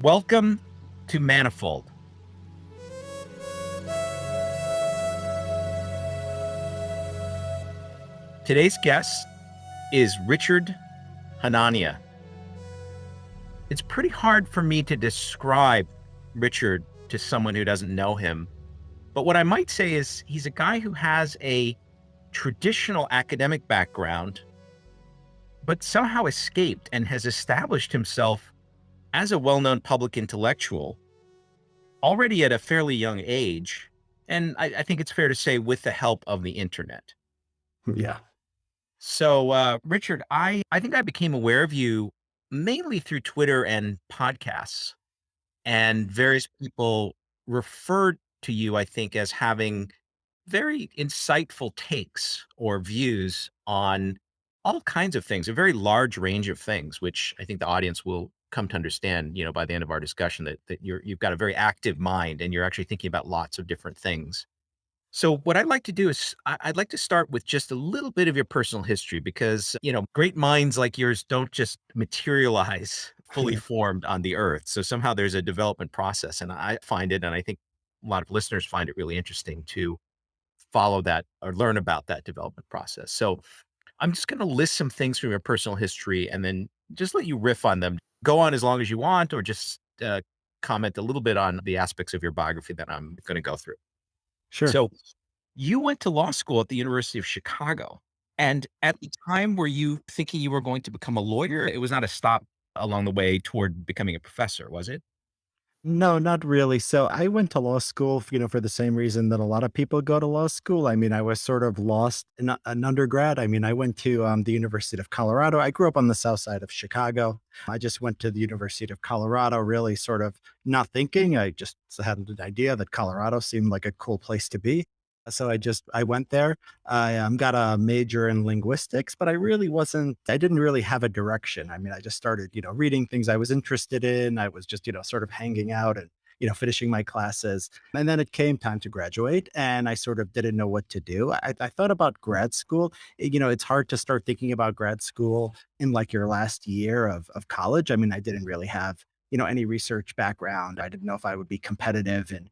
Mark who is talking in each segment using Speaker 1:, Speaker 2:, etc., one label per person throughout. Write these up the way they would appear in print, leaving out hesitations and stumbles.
Speaker 1: Welcome to Manifold. Today's guest is Richard Hanania. It's pretty hard for me to describe Richard to someone who doesn't know him, but what I might say is he's a guy who has a traditional academic background, but somehow escaped and has established himself as a well-known public intellectual already at a fairly young age, and I think it's fair to say with the help of the internet.
Speaker 2: Yeah.
Speaker 1: So, Richard, I think I became aware of you mainly through Twitter and podcasts, and various people referred to you, I think, as having very insightful takes or views on all kinds of things, a very large range of things, which I think the audience will come to understand, by the end of our discussion that you've got a very active mind and you're actually thinking about lots of different things. So what I'd like to do is I'd like to start with just a little bit of your personal history because, great minds like yours don't just materialize fully
Speaker 2: Yeah.
Speaker 1: formed on the earth. So somehow there's a development process, and I find it, and I think a lot of listeners find it really interesting to follow that or learn about that development process. So I'm just going to list some things from your personal history and then just let you riff on them. Go on as long as you want, or just comment a little bit on the aspects of your biography that I'm going to go through.
Speaker 2: Sure.
Speaker 1: So you went to law school at the University of Chicago. And at the time, were you thinking you were going to become a lawyer? It was not a stop along the way toward becoming a professor, was it?
Speaker 2: No, not really. So I went to law school, for the same reason that a lot of people go to law school. I mean, I was sort of lost in an undergrad. I mean, I went to the University of Colorado. I grew up on the south side of Chicago. I just went to the University of Colorado, really sort of not thinking. I just had an idea that Colorado seemed like a cool place to be. So I went there. I got a major in linguistics, but I didn't really have a direction. I mean, I just started, reading things I was interested in. I was just, sort of hanging out and, finishing my classes. And then it came time to graduate and I sort of didn't know what to do. I thought about grad school. It's hard to start thinking about grad school in like your last year of college. I mean, I didn't really have, any research background. I didn't know if I would be competitive in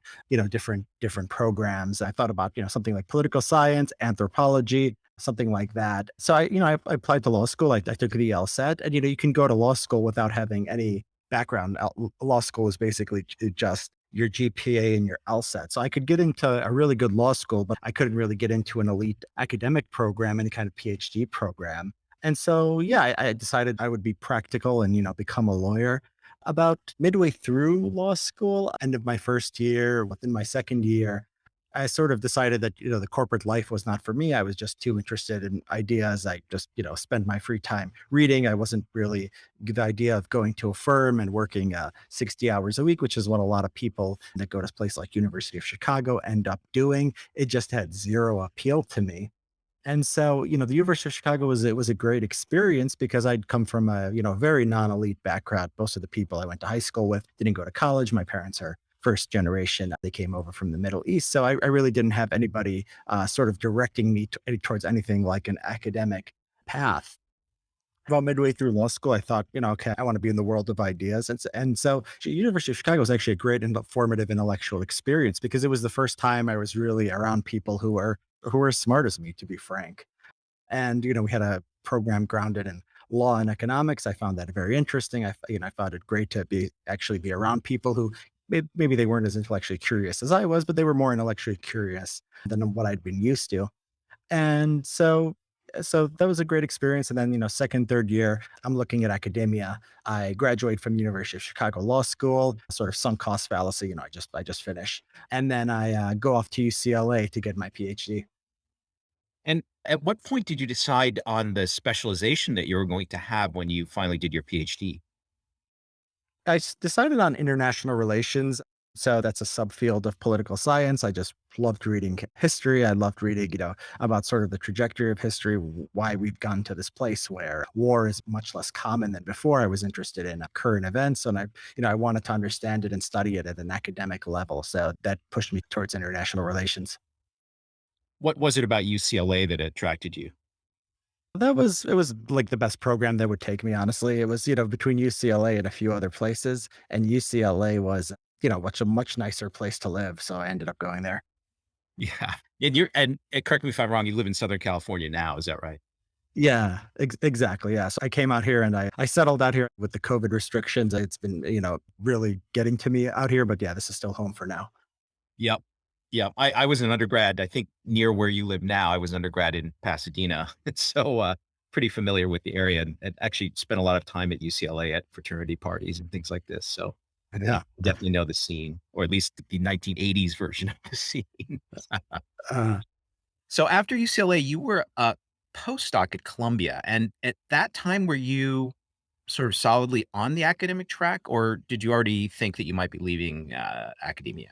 Speaker 2: different programs. I thought about, something like political science, anthropology, something like that. So I applied to law school. I took the LSAT, and you can go to law school without having any background. Law school is basically just your GPA and your LSAT. So I could get into a really good law school, but I couldn't really get into an elite academic program, any kind of PhD program. And so, yeah, I decided I would be practical and, become a lawyer. About midway through law school, end of my first year, within my second year, I sort of decided that, the corporate life was not for me. I was just too interested in ideas. I just, spend my free time reading. I wasn't really the idea of going to a firm and working 60 hours a week, which is what a lot of people that go to a place like University of Chicago end up doing. It just had zero appeal to me. And so, the University of Chicago was a great experience because I'd come from a, very non-elite background. Most of the people I went to high school with didn't go to college. My parents are first generation. They came over from the Middle East. So I really didn't have anybody sort of directing me towards anything like an academic path. About midway through law school, I thought, okay, I want to be in the world of ideas. And so University of Chicago was actually a great and formative intellectual experience because it was the first time I was really around people who were as smart as me, to be frank. And, we had a program grounded in law and economics. I found that very interesting. I found it great to be around people who maybe they weren't as intellectually curious as I was, but they were more intellectually curious than what I'd been used to. And so that was a great experience. And then, second, third year, I'm looking at academia. I graduate from University of Chicago Law School, sort of sunk cost fallacy. I just finished. And then I go off to UCLA to get my PhD.
Speaker 1: And at what point did you decide on the specialization that you were going to have when you finally did your PhD?
Speaker 2: Decided on international relations. So that's a subfield of political science. I just loved reading history. I loved reading, about sort of the trajectory of history, why we've gotten to this place where war is much less common than before. I was interested in current events, and I wanted to understand it and study it at an academic level. So that pushed me towards international relations.
Speaker 1: What was it about UCLA that attracted you?
Speaker 2: It was like the best program that would take me, honestly. It was, between UCLA and a few other places, and UCLA was, a much nicer place to live, so I ended up going there.
Speaker 1: Yeah. And correct me if I'm wrong, you live in Southern California now, is that right?
Speaker 2: Yeah, exactly. Yeah. So I came out here and I settled out here with the COVID restrictions. It's been, really getting to me out here, but yeah, this is still home for now.
Speaker 1: Yep. Yep. I was an undergrad, I think near where you live now. I was an undergrad in Pasadena. So, pretty familiar with the area and actually spent a lot of time at UCLA at fraternity parties and things like this. So I
Speaker 2: Yeah.
Speaker 1: definitely know the scene, or at least the 1980s version of the scene.
Speaker 2: Uh,
Speaker 1: So after UCLA, you were a postdoc at Columbia. And at that time, were you sort of solidly on the academic track, or did you already think that you might be leaving academia?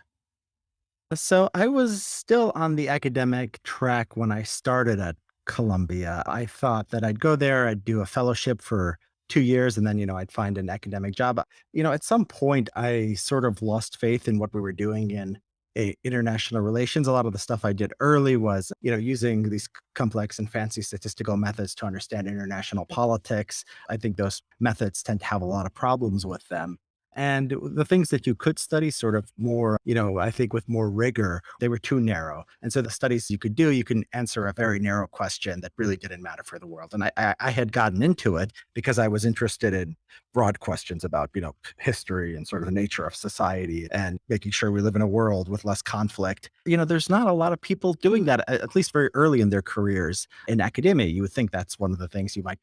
Speaker 2: so I was still on the academic track when I started at Columbia. I thought that I'd go there, I'd do a fellowship for 2 years, and then, I'd find an academic job. At some point, I sort of lost faith in what we were doing in international relations. A lot of the stuff I did early was, using these complex and fancy statistical methods to understand international politics. I think those methods tend to have a lot of problems with them. And the things that you could study sort of more, I think with more rigor, they were too narrow. And so the studies you could do, you can answer a very narrow question that really didn't matter for the world. And I had gotten into it because I was interested in broad questions about, history and sort of the nature of society and making sure we live in a world with less conflict. There's not a lot of people doing that, at least very early in their careers in academia. You would think that's one of the things you might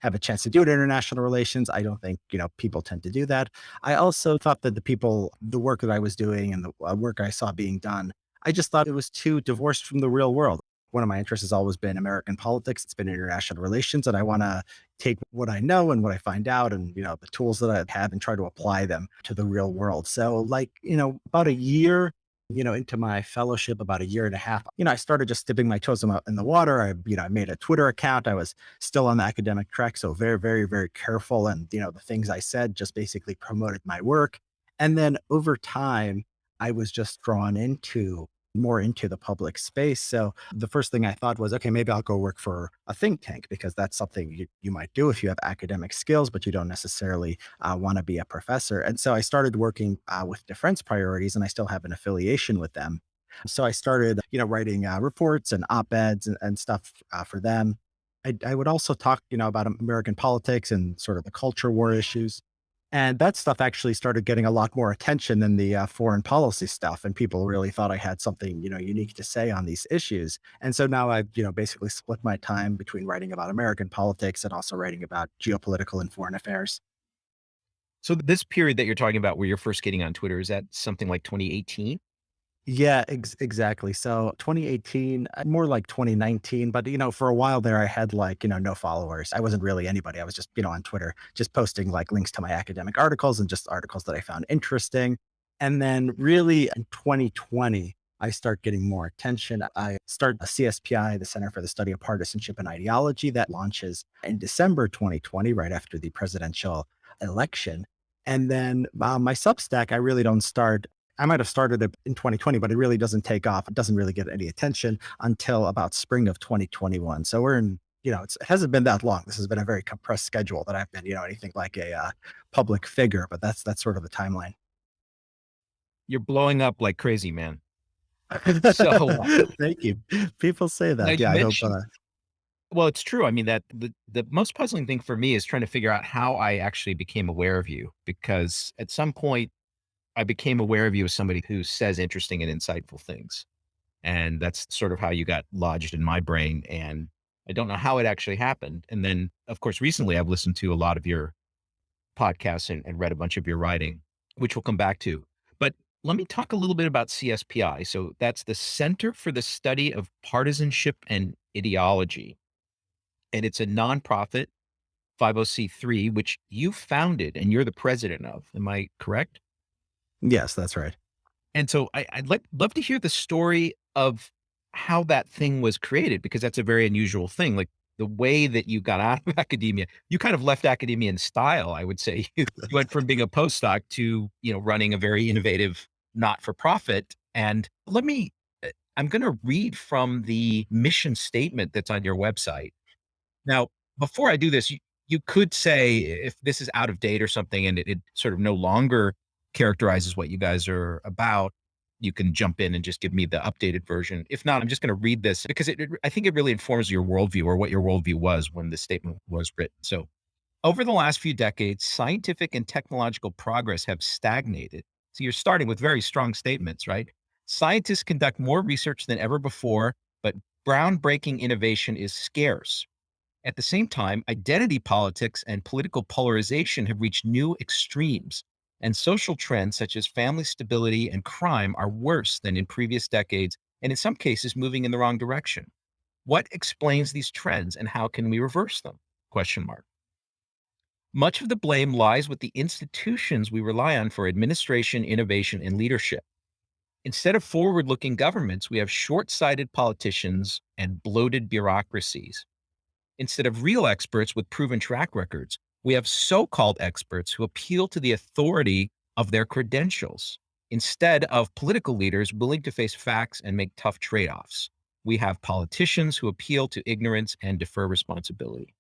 Speaker 2: have a chance to do in international relations. I don't think, people tend to do that. I also thought that the work that I was doing and the work I saw being done, I just thought it was too divorced from the real world. One of my interests has always been American politics. It's been international relations, and I want to take what I know and what I find out, and the tools that I have, and try to apply them to the real world. So, like about a year, into my fellowship, about a year and a half, I started just dipping my toes in the water. I made a Twitter account. I was still on the academic track, so very, very, very careful. And the things I said just basically promoted my work. And then over time, I was just drawn into more into the public space. So the first thing I thought was, okay, maybe I'll go work for a think tank, because that's something you might do if you have academic skills, but you don't necessarily want to be a professor. And so I started working with Defense Priorities, and I still have an affiliation with them. So I started, writing reports and op-eds and stuff for them. I would also talk, about American politics and sort of the culture war issues. And that stuff actually started getting a lot more attention than the foreign policy stuff. And people really thought I had something, unique to say on these issues. And so now I've, basically split my time between writing about American politics and also writing about geopolitical and foreign affairs.
Speaker 1: So this period that you're talking about where you're first getting on Twitter, is that something like 2018?
Speaker 2: Yeah, exactly. So 2018, more like 2019, but for a while there, I had like, no followers. I wasn't really anybody. I was just, on Twitter, just posting like links to my academic articles and just articles that I found interesting. And then really in 2020, I start getting more attention. I start a CSPI, the Center for the Study of Partisanship and Ideology, that launches in December 2020, right after the presidential election. And then my Substack, I really don't start. I might have started it in 2020, but it really doesn't take off. It doesn't really get any attention until about spring of 2021. So we're in, it hasn't been that long. This has been a very compressed schedule that I've been, anything like a public figure, but that's sort of the timeline.
Speaker 1: You're blowing up like crazy, man. So,
Speaker 2: Thank you. People say
Speaker 1: now
Speaker 2: that.
Speaker 1: you
Speaker 2: Yeah, I hope.
Speaker 1: mentioned, well, it's true. I mean, that the most puzzling thing for me is trying to figure out how I actually became aware of you, because at some point I became aware of you as somebody who says interesting and insightful things. And that's sort of how you got lodged in my brain. And I don't know how it actually happened. And then, of course, recently I've listened to a lot of your podcasts and read a bunch of your writing, which we'll come back to. But let me talk a little bit about CSPI. So that's the Center for the Study of Partisanship and Ideology. And it's a nonprofit 50c3, which you founded and you're the president of. Am I correct?
Speaker 2: Yes, that's right.
Speaker 1: And so I'd love to hear the story of how that thing was created, because that's a very unusual thing. Like the way that you got out of academia, you kind of left academia in style, I would say. You went from being a postdoc to, running a very innovative not-for-profit. And I'm going to read from the mission statement that's on your website. Now, before I do this, you could say if this is out of date or something and it sort of no longer characterizes what you guys are about, you can jump in and just give me the updated version. If not, I'm just going to read this because I think it really informs your worldview or what your worldview was when the statement was written. So, over the last few decades, scientific and technological progress have stagnated. So you're starting with very strong statements, right? Scientists conduct more research than ever before, but groundbreaking innovation is scarce. At the same time, identity politics and political polarization have reached new extremes, and social trends such as family stability and crime are worse than in previous decades, and in some cases moving in the wrong direction. What explains these trends and how can we reverse them? Question mark. Much of the blame lies with the institutions we rely on for administration, innovation, and leadership. Instead of forward looking governments, we have short sighted politicians and bloated bureaucracies. Instead of real experts with proven track records, we have so called experts who appeal to the authority of their credentials instead of political leaders willing to face facts and make tough trade offs. We have politicians who appeal to ignorance and defer responsibility.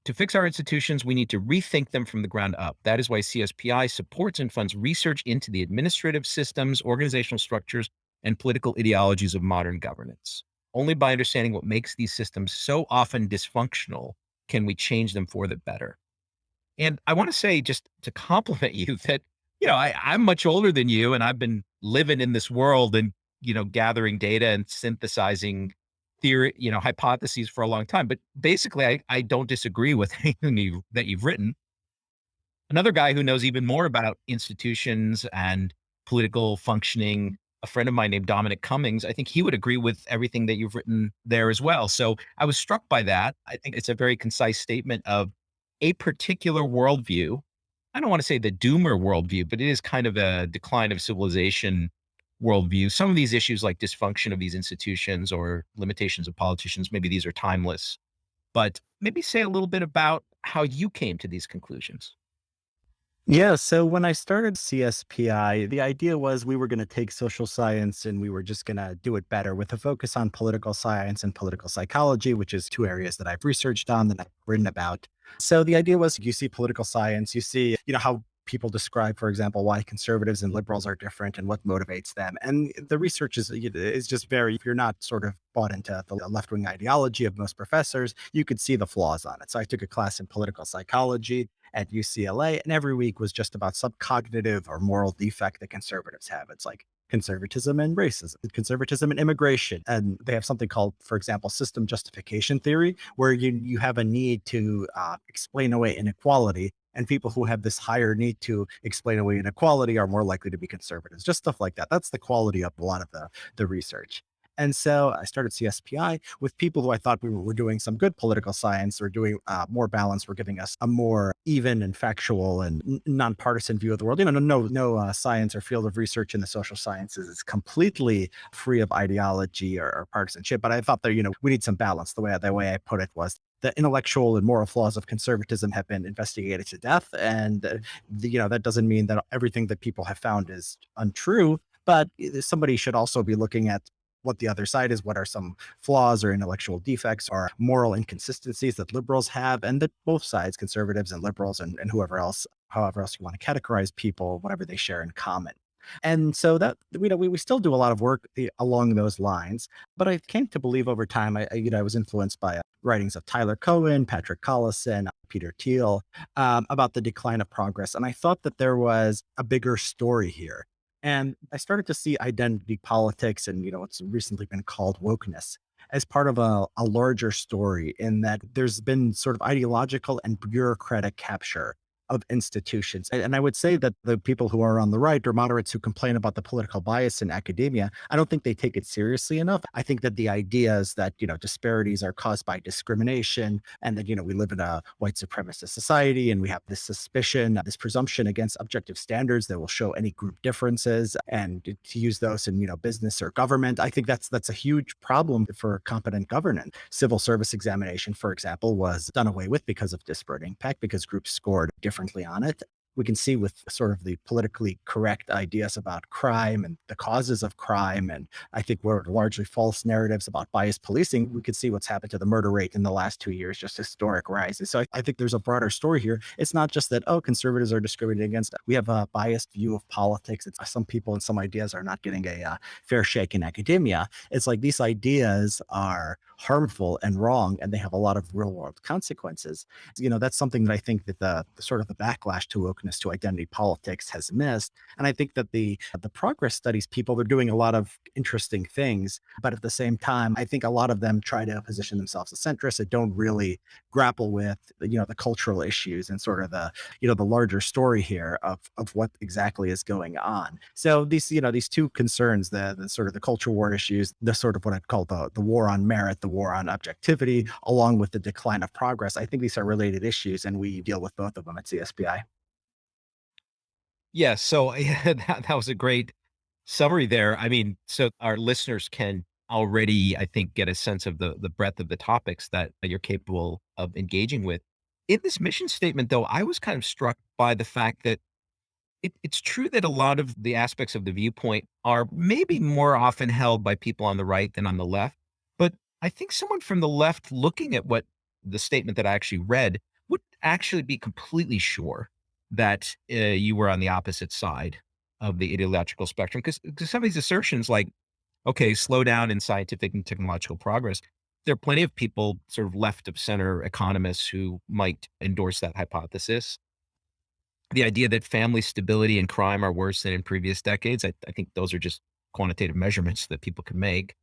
Speaker 1: To fix our institutions, we need to rethink them from the ground up. That is why CSPI supports and funds research into the administrative systems, organizational structures, and political ideologies of modern governance. Only by understanding what makes these systems so often dysfunctional can we change them for the better. And I want to say, just to compliment you, that, I'm much older than you, and I've been living in this world and, gathering data and synthesizing theory, hypotheses for a long time. But basically, I don't disagree with anything that you've written. Another guy who knows even more about institutions and political functioning, a friend of mine named Dominic Cummings, I think he would agree with everything that you've written there as well. So I was struck by that. I think it's a very concise statement of a particular worldview. I don't want to say the doomer worldview, but it is kind of a decline of civilization worldview. Some of these issues, like dysfunction of these institutions or limitations of politicians, maybe these are timeless, but maybe say a little bit about how you came to these conclusions.
Speaker 2: Yeah, so when I started CSPI, the idea was we were going to take social science and we were just going to do it better with a focus on political science and political psychology, which is two areas that I've researched on that I've written about. So the idea was you see political science, you see, how people describe, for example, why conservatives and liberals are different and what motivates them. And the research is just very, if you're not sort of bought into the left wing ideology of most professors, you could see the flaws on it. So I took a class in political psychology at UCLA, and every week was just about some cognitive or moral defect that conservatives have. It's like conservatism and racism, conservatism and immigration. And they have something called, for example, system justification theory, where you have a need to explain away inequality. And people who have this higher need to explain away inequality are more likely to be conservatives, just stuff like that. That's the quality of a lot of the research. And so I started CSPI with people who I thought we were doing some good political science or doing more balance. Were giving us a more even and factual and nonpartisan view of the world. No science or field of research in the social sciences is completely free of ideology or partisanship. But I thought that, we need some balance. The way I put it was the intellectual and moral flaws of conservatism have been investigated to death. And, that doesn't mean that everything that people have found is untrue, but somebody should also be looking at what the other side is, what are some flaws or intellectual defects or moral inconsistencies that liberals have, and that both sides, conservatives and liberals and whoever else, however else you want to categorize people, whatever they share in common. And so that we still do a lot of work along those lines, but I came to believe over time. I was influenced by writings of Tyler Cohen, Patrick Collison, Peter Thiel about the decline of progress, and I thought that there was a bigger story here. And I started to see identity politics and what's recently been called wokeness as part of a larger story, in that there's been sort of ideological and bureaucratic capture of institutions. And I would say that the people who are on the right or moderates who complain about the political bias in academia, I don't think they take it seriously enough. I think that the idea is that, disparities are caused by discrimination, and that, we live in a white supremacist society and we have this suspicion, this presumption against objective standards that will show any group differences, and to use those in, business or government. I think that's a huge problem for competent governance. Civil service examination, for example, was done away with because of disparate impact, because groups scored differently on it. We can see with sort of the politically correct ideas about crime and the causes of crime, and I think were largely false narratives about biased policing. We could see what's happened to the murder rate in the last 2 years, just historic rises. So I think there's a broader story here. It's not just that, oh, conservatives are discriminating against. We have a biased view of politics. It's some people and some ideas are not getting a fair shake in academia. It's like these ideas are harmful and wrong, and they have a lot of real world consequences. That's something that I think that the sort of the backlash to wokeness, to identity politics, has missed. And I think that the progress studies people, they're doing a lot of interesting things, but at the same time, I think a lot of them try to position themselves as centrists that don't really grapple with the cultural issues and sort of the larger story here of what exactly is going on. So these two concerns, the sort of the culture war issues, the sort of what I'd call the war on merit, the war on objectivity, along with the decline of progress. I think these are related issues, and we deal with both of them at CSPI.
Speaker 1: Yeah, so yeah, that was a great summary there. I mean, so our listeners can already, I think, get a sense of the breadth of the topics that you're capable of engaging with. In this mission statement, though, I was kind of struck by the fact that it's true that a lot of the aspects of the viewpoint are maybe more often held by people on the right than on the left. But I think someone from the left looking at what the statement that I actually read would actually be completely sure that you were on the opposite side of the ideological spectrum. Because some of these assertions, like, okay, slow down in scientific and technological progress, there are plenty of people, sort of left of center economists, who might endorse that hypothesis. The idea that family stability and crime are worse than in previous decades, I think those are just quantitative measurements that people can make.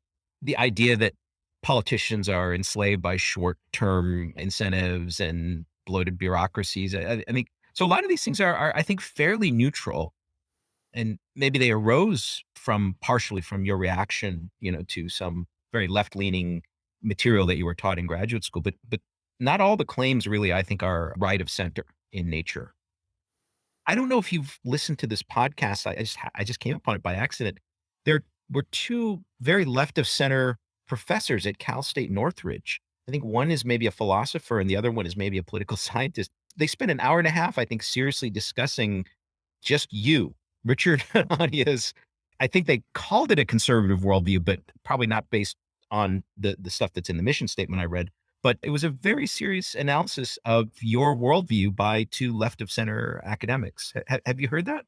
Speaker 1: The idea that politicians are enslaved by short-term incentives and bloated bureaucracies, I think so. A lot of these things are, I think, fairly neutral, and maybe they arose from partially from your reaction, to some very left-leaning material that you were taught in graduate school. But not all the claims really, I think, are right of center in nature. I don't know if you've listened to this podcast. I just came upon it by accident. There were two very left of center professors at Cal State Northridge. I think one is maybe a philosopher and the other one is maybe a political scientist. They spent an hour and a half, I think, seriously discussing just you, Richard Hanania's. I think they called it a conservative worldview, but probably not based on the stuff that's in the mission statement I read. But it was a very serious analysis of your worldview by two left of center academics. Have you heard that?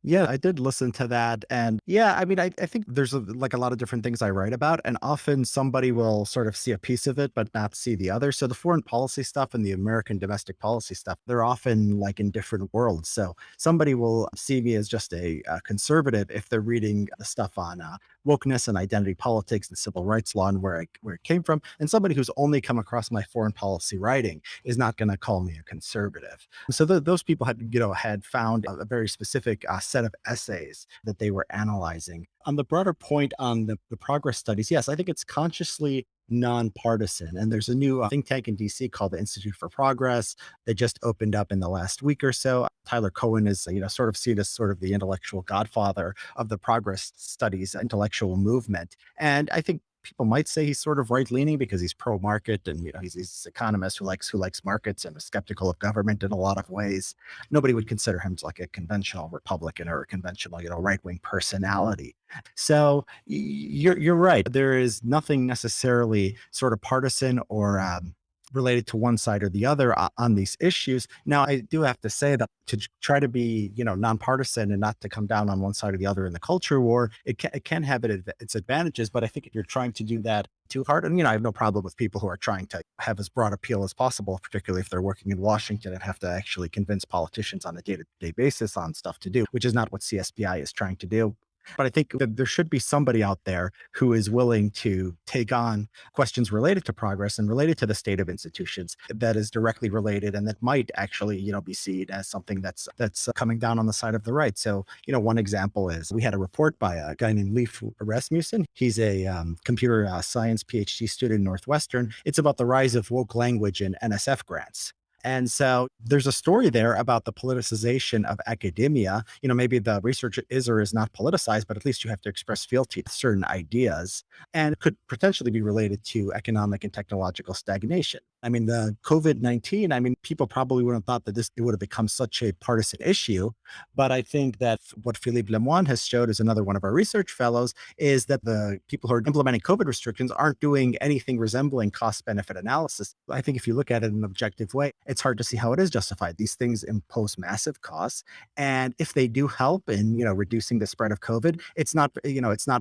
Speaker 2: Yeah, I did listen to that. And yeah, I mean, I think there's like a lot of different things I write about, and often somebody will sort of see a piece of it, but not see the other. So the foreign policy stuff and the American domestic policy stuff, they're often like in different worlds. So somebody will see me as just a conservative if they're reading the stuff on wokeness and identity politics and civil rights law and where it came from. And somebody who's only come across my foreign policy writing is not going to call me a conservative. So those people had found a very specific set of essays that they were analyzing. On the broader point on the progress studies, yes, I think it's consciously nonpartisan. And there's a new think tank in DC called the Institute for Progress that just opened up in the last week or so. Tyler Cohen is, sort of seen as sort of the intellectual godfather of the progress studies intellectual movement. And I think people might say he's sort of right leaning because he's pro market, and he's this economist who likes markets and is skeptical of government in a lot of ways. Nobody would consider him like a conventional Republican or a conventional right wing personality. So you're right. There is nothing necessarily sort of partisan or related to one side or the other on these issues. Now, I do have to say that to try to be, nonpartisan and not to come down on one side or the other in the culture war, it can have its advantages. But I think if you're trying to do that too hard, and I have no problem with people who are trying to have as broad appeal as possible, particularly if they're working in Washington and have to actually convince politicians on a day-to-day basis on stuff to do, which is not what CSPI is trying to do. But I think that there should be somebody out there who is willing to take on questions related to progress and related to the state of institutions that is directly related and that might actually, be seen as something that's coming down on the side of the right. So, one example is we had a report by a guy named Leif Rasmussen. He's a computer science PhD student in Northwestern. It's about the rise of woke language in NSF grants. And so there's a story there about the politicization of academia. Maybe the research is or is not politicized, but at least you have to express fealty to certain ideas, and it could potentially be related to economic and technological stagnation. I mean, the COVID-19, I mean, people probably wouldn't have thought that it would have become such a partisan issue. But I think that what Philippe Lemoine has showed, as another one of our research fellows, is that the people who are implementing COVID restrictions aren't doing anything resembling cost benefit analysis. I think if you look at it in an objective way, it's hard to see how it is justified. These things impose massive costs. And if they do help in, reducing the spread of COVID, it's not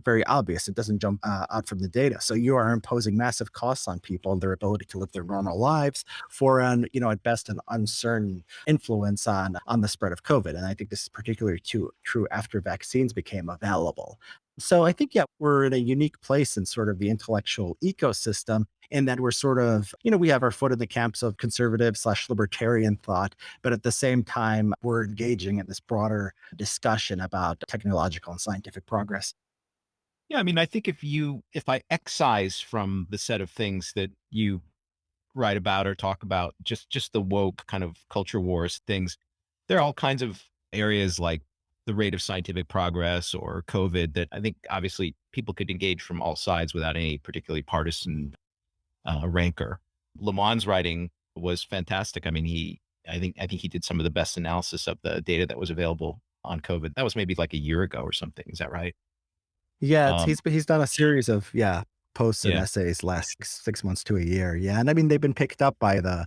Speaker 2: very obvious. It doesn't jump out from the data. So you are imposing massive costs on people and their ability to live their normal lives for at best an uncertain influence on the spread of COVID. And I think this is particularly true after vaccines became available. So I think, yeah, we're in a unique place in sort of the intellectual ecosystem in that we're sort of, we have our foot in the camps of conservative slash libertarian thought, but at the same time, we're engaging in this broader discussion about technological and scientific progress.
Speaker 1: Yeah, I mean, I think if I excise from the set of things that you write about or talk about, just the woke kind of culture wars things, there are all kinds of areas like the rate of scientific progress or COVID that I think obviously people could engage from all sides without any particularly partisan rancor. Lamont's writing was fantastic. I mean, I think he did some of the best analysis of the data that was available on COVID. That was maybe like a year ago or something. Is that right?
Speaker 2: Yeah,
Speaker 1: Um,
Speaker 2: he's done a series of, posts and
Speaker 1: yeah,
Speaker 2: essays last 6 months to a year. Yeah, and I mean, they've been picked up by the,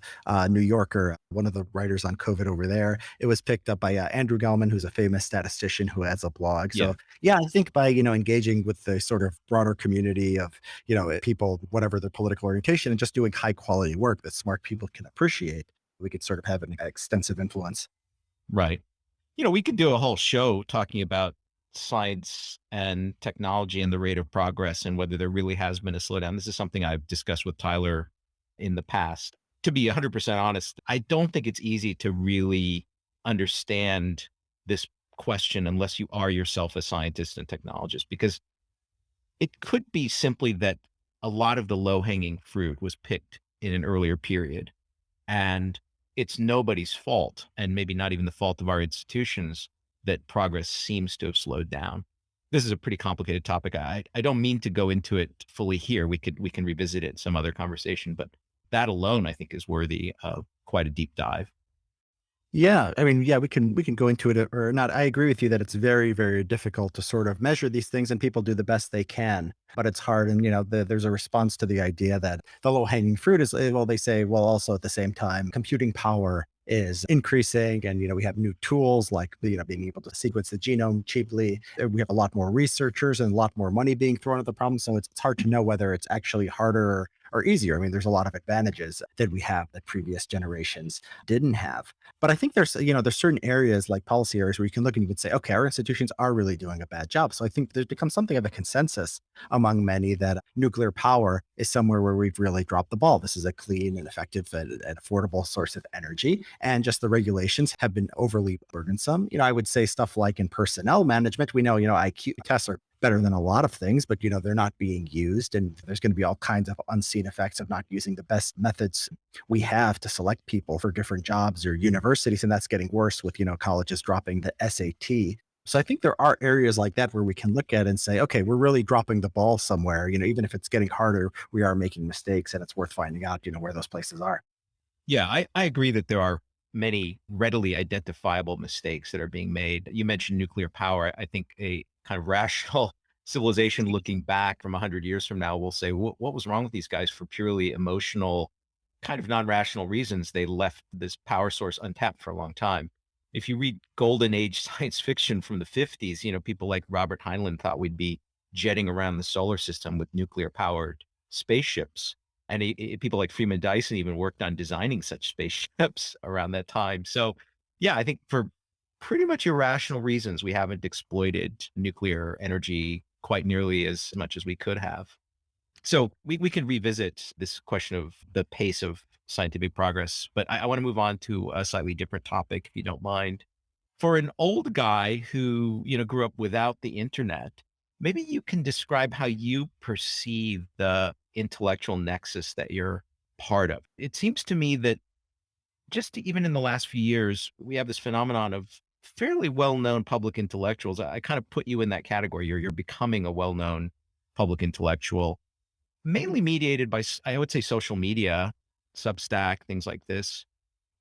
Speaker 2: New Yorker, one of the writers on COVID over there. It was picked up by, Andrew Gelman, who's a famous statistician who has a blog.
Speaker 1: yeah.
Speaker 2: So, yeah, I think by, engaging with the sort of broader community of, people, whatever their political orientation, and just doing high quality work that smart people can appreciate, we could sort of have an extensive influence.
Speaker 1: Right. We could do a whole show talking about science and technology and the rate of progress and whether there really has been a slowdown. This is something I've discussed with Tyler in the past. To be 100% honest, I don't think it's easy to really understand this question unless you are yourself a scientist and technologist, because it could be simply that a lot of the low hanging fruit was picked in an earlier period, and it's nobody's fault, and maybe not even the fault of our institutions, that progress seems to have slowed down. This is a pretty complicated topic. I don't mean to go into it fully here. We can revisit it in some other conversation, but that alone, I think, is worthy of quite a deep dive.
Speaker 2: Yeah, I mean, yeah, we can go into it or not. I agree with you that it's very, very difficult to sort of measure these things, and people do the best they can, but it's hard. And there's a response to the idea that the low hanging fruit is, well, they say, well, also at the same time, computing power is increasing, and we have new tools like being able to sequence the genome cheaply. We have a lot more researchers and a lot more money being thrown at the problem, so it's hard to know whether it's actually harder or easier. I mean, there's a lot of advantages that we have that previous generations didn't have. But I think there's certain areas like policy areas where you can look and you can say, okay, our institutions are really doing a bad job. So I think there's become something of a consensus among many that nuclear power is somewhere where we've really dropped the ball. This is a clean and effective and affordable source of energy. And just the regulations have been overly burdensome. I would say stuff like in personnel management, we know, IQ tests are better than a lot of things, but they're not being used. And there's going to be all kinds of unseen effects of not using the best methods we have to select people for different jobs or universities. And that's getting worse with, colleges dropping the SAT. So I think there are areas like that where we can look at and say, okay, we're really dropping the ball somewhere. Even if it's getting harder, we are making mistakes, and it's worth finding out, where those places are.
Speaker 1: Yeah, I agree that there are many readily identifiable mistakes that are being made. You mentioned nuclear power. I think a kind of rational civilization looking back from 100 years from now will say, what was wrong with these guys for purely emotional, kind of non-rational reasons? They left this power source untapped for a long time. If you read golden age science fiction from the 50s, people like Robert Heinlein thought we'd be jetting around the solar system with nuclear powered spaceships, and people like Freeman Dyson even worked on designing such spaceships around that time. So, yeah, I think for pretty much irrational reasons, we haven't exploited nuclear energy quite nearly as much as we could have. So we can revisit this question of the pace of scientific progress, but I want to move on to a slightly different topic, if you don't mind. For an old guy who, grew up without the internet, maybe you can describe how you perceive the intellectual nexus that you're part of. It seems to me that even in the last few years, we have this phenomenon of fairly well-known public intellectuals. I kind of put you in that category. You're becoming a well-known public intellectual, mainly mediated by, I would say, social media, Substack, things like this.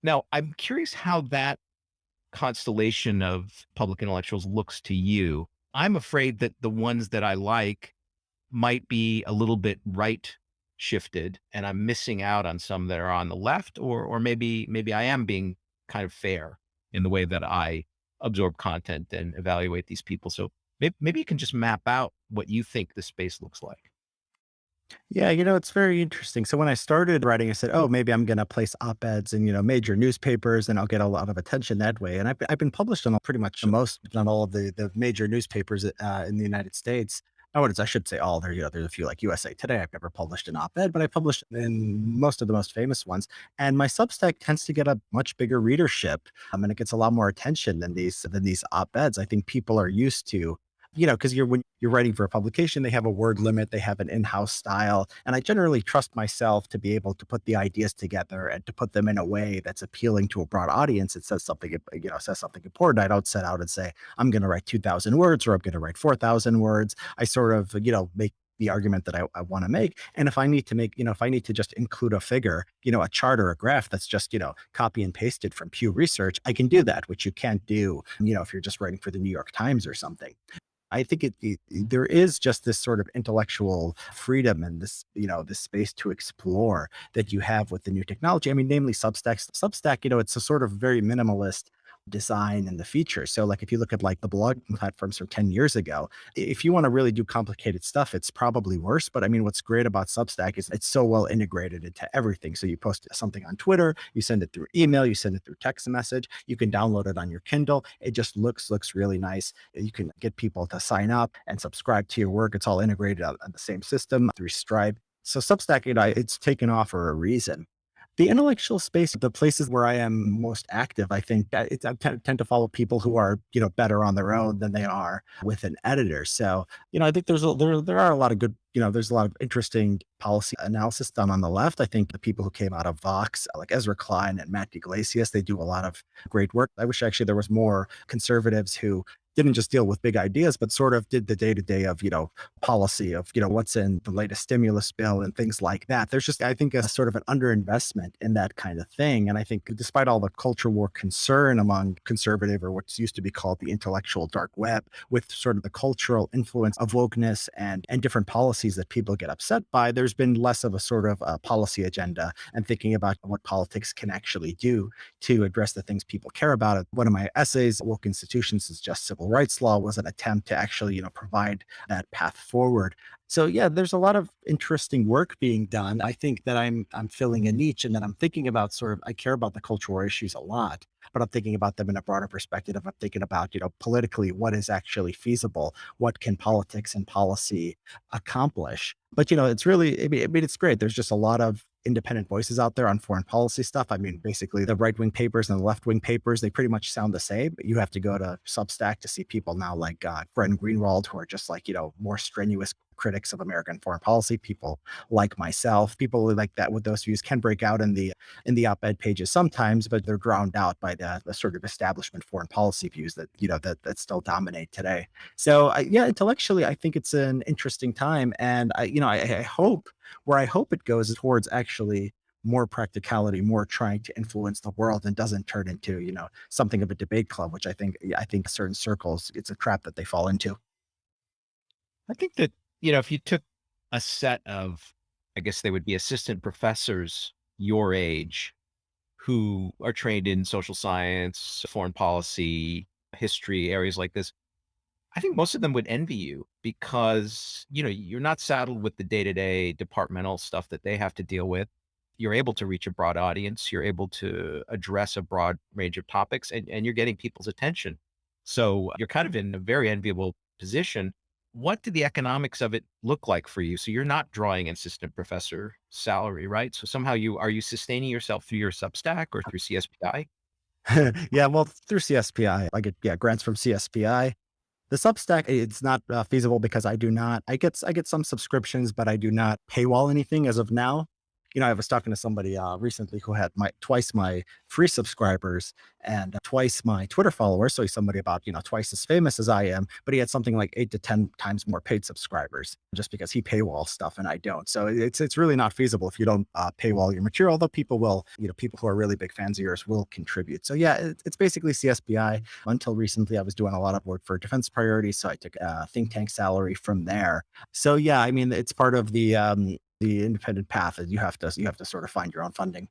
Speaker 1: Now, I'm curious how that constellation of public intellectuals looks to you. I'm afraid that the ones that I like might be a little bit right shifted and I'm missing out on some that are on the left, or maybe I am being kind of fair in the way that I absorb content and evaluate these people. So maybe you can just map out what you think the space looks like.
Speaker 2: Yeah, it's very interesting. So when I started writing, I said, "Oh, maybe I'm going to place op-eds in, major newspapers, and I'll get a lot of attention that way." And I've been published on pretty much most, if not all, of the major newspapers in the United States. I should say all. There's a few like USA Today. I've never published an op-ed, but I published in most of the most famous ones. And my Substack tends to get a much bigger readership, and it gets a lot more attention than these op-eds. I think people are used to, because when you're writing for a publication, they have a word limit, they have an in-house style, and I generally trust myself to be able to put the ideas together and to put them in a way that's appealing to a broad audience. It says something, says something important. I don't set out and say I'm going to write 2,000 words or I'm going to write 4,000 words. I sort of, make the argument that I want to make. And if I need to if I need to just include a figure, a chart or a graph that's just, copy and pasted from Pew Research, I can do that, which you can't do, if you're just writing for the New York Times or something. I think there is just this sort of intellectual freedom and this space to explore that you have with the new technology. I mean, namely Substack. Substack, it's a sort of very minimalist design and the features. So like if you look at like the blog platforms from 10 years ago, if you want to really do complicated stuff, it's probably worse. But I mean, what's great about Substack is it's so well integrated into everything. So you post something on Twitter, you send it through email, you send it through text message, you can download it on your Kindle. It just looks really nice. You can get people to sign up and subscribe to your work. It's all integrated on the same system through Stripe. So Substack, it's taken off for a reason. The intellectual space, the places where I am most active, I think I tend to follow people who are, better on their own than they are with an editor. So, I think there are a lot of good, there's a lot of interesting policy analysis done on the left. I think the people who came out of Vox, like Ezra Klein and Matt Iglesias, they do a lot of great work. I wish actually there was more conservatives who didn't just deal with big ideas, but sort of did the day to day of, policy of, what's in the latest stimulus bill and things like that. There's just, I think, a sort of an underinvestment in that kind of thing. And I think despite all the culture war concern among conservative or what's used to be called the intellectual dark web, with sort of the cultural influence of wokeness and different policies that people get upset by, there's been less of a sort of a policy agenda and thinking about what politics can actually do to address the things people care about. One of my essays, Woke Institutions is Just Civil Rights Law, was an attempt to actually, provide that path forward. So yeah, there's a lot of interesting work being done. I think that I'm filling a niche and that I'm thinking about sort of I care about the cultural issues a lot, but I'm thinking about them in a broader perspective. I'm thinking about, politically what is actually feasible, what can politics and policy accomplish. But it's really, I mean, it's great. There's just a lot of independent voices out there on foreign policy stuff. I mean, basically the right wing papers and the left wing papers, they pretty much sound the same. But you have to go to Substack to see people now like Brendan Greenwald, who are just like, more strenuous critics of American foreign policy. People like myself, people like that with those views can break out in the op-ed pages sometimes, but they're drowned out by the sort of establishment foreign policy views that, that still dominate today. So yeah, intellectually, I think it's an interesting time. And I hope where I hope it goes is towards actually more practicality, more trying to influence the world and doesn't turn into, something of a debate club, which I think certain circles, it's a trap that they fall into.
Speaker 1: I think that, if you took a set of, I guess they would be assistant professors your age who are trained in social science, foreign policy, history, areas like this, I think most of them would envy you because, you're not saddled with the day-to-day departmental stuff that they have to deal with. You're able to reach a broad audience. You're able to address a broad range of topics and you're getting people's attention. So you're kind of in a very enviable position. What do the economics of it look like for you? So you're not drawing an assistant professor salary, right? So somehow are you sustaining yourself through your Substack or through CSPI?
Speaker 2: Yeah, well, through CSPI, I get grants from CSPI. The Substack, it's not feasible because I get some subscriptions, but I do not paywall anything as of now. I was talking to somebody recently who had twice my free subscribers and twice my Twitter followers. So he's somebody about, twice as famous as I am, but he had something like 8 to 10 times more paid subscribers just because he paywall stuff and I don't. So it's really not feasible if you don't paywall your material, although people will, people who are really big fans of yours will contribute. So yeah, it's basically CSPI. Until recently, I was doing a lot of work for defense priorities. So I took a think tank salary from there. So yeah, I mean, it's part of the independent path is you have to sort of find your own funding.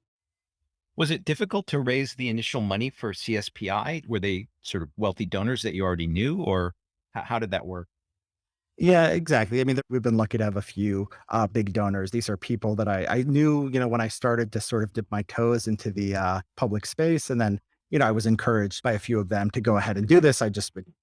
Speaker 1: Was it difficult to raise the initial money for CSPI? Were they sort of wealthy donors that you already knew, or how did that work?
Speaker 2: Yeah, exactly. I mean, we've been lucky to have a few big donors. These are people that I knew, when I started to sort of dip my toes into the public space. And then, I was encouraged by a few of them to go ahead and do this.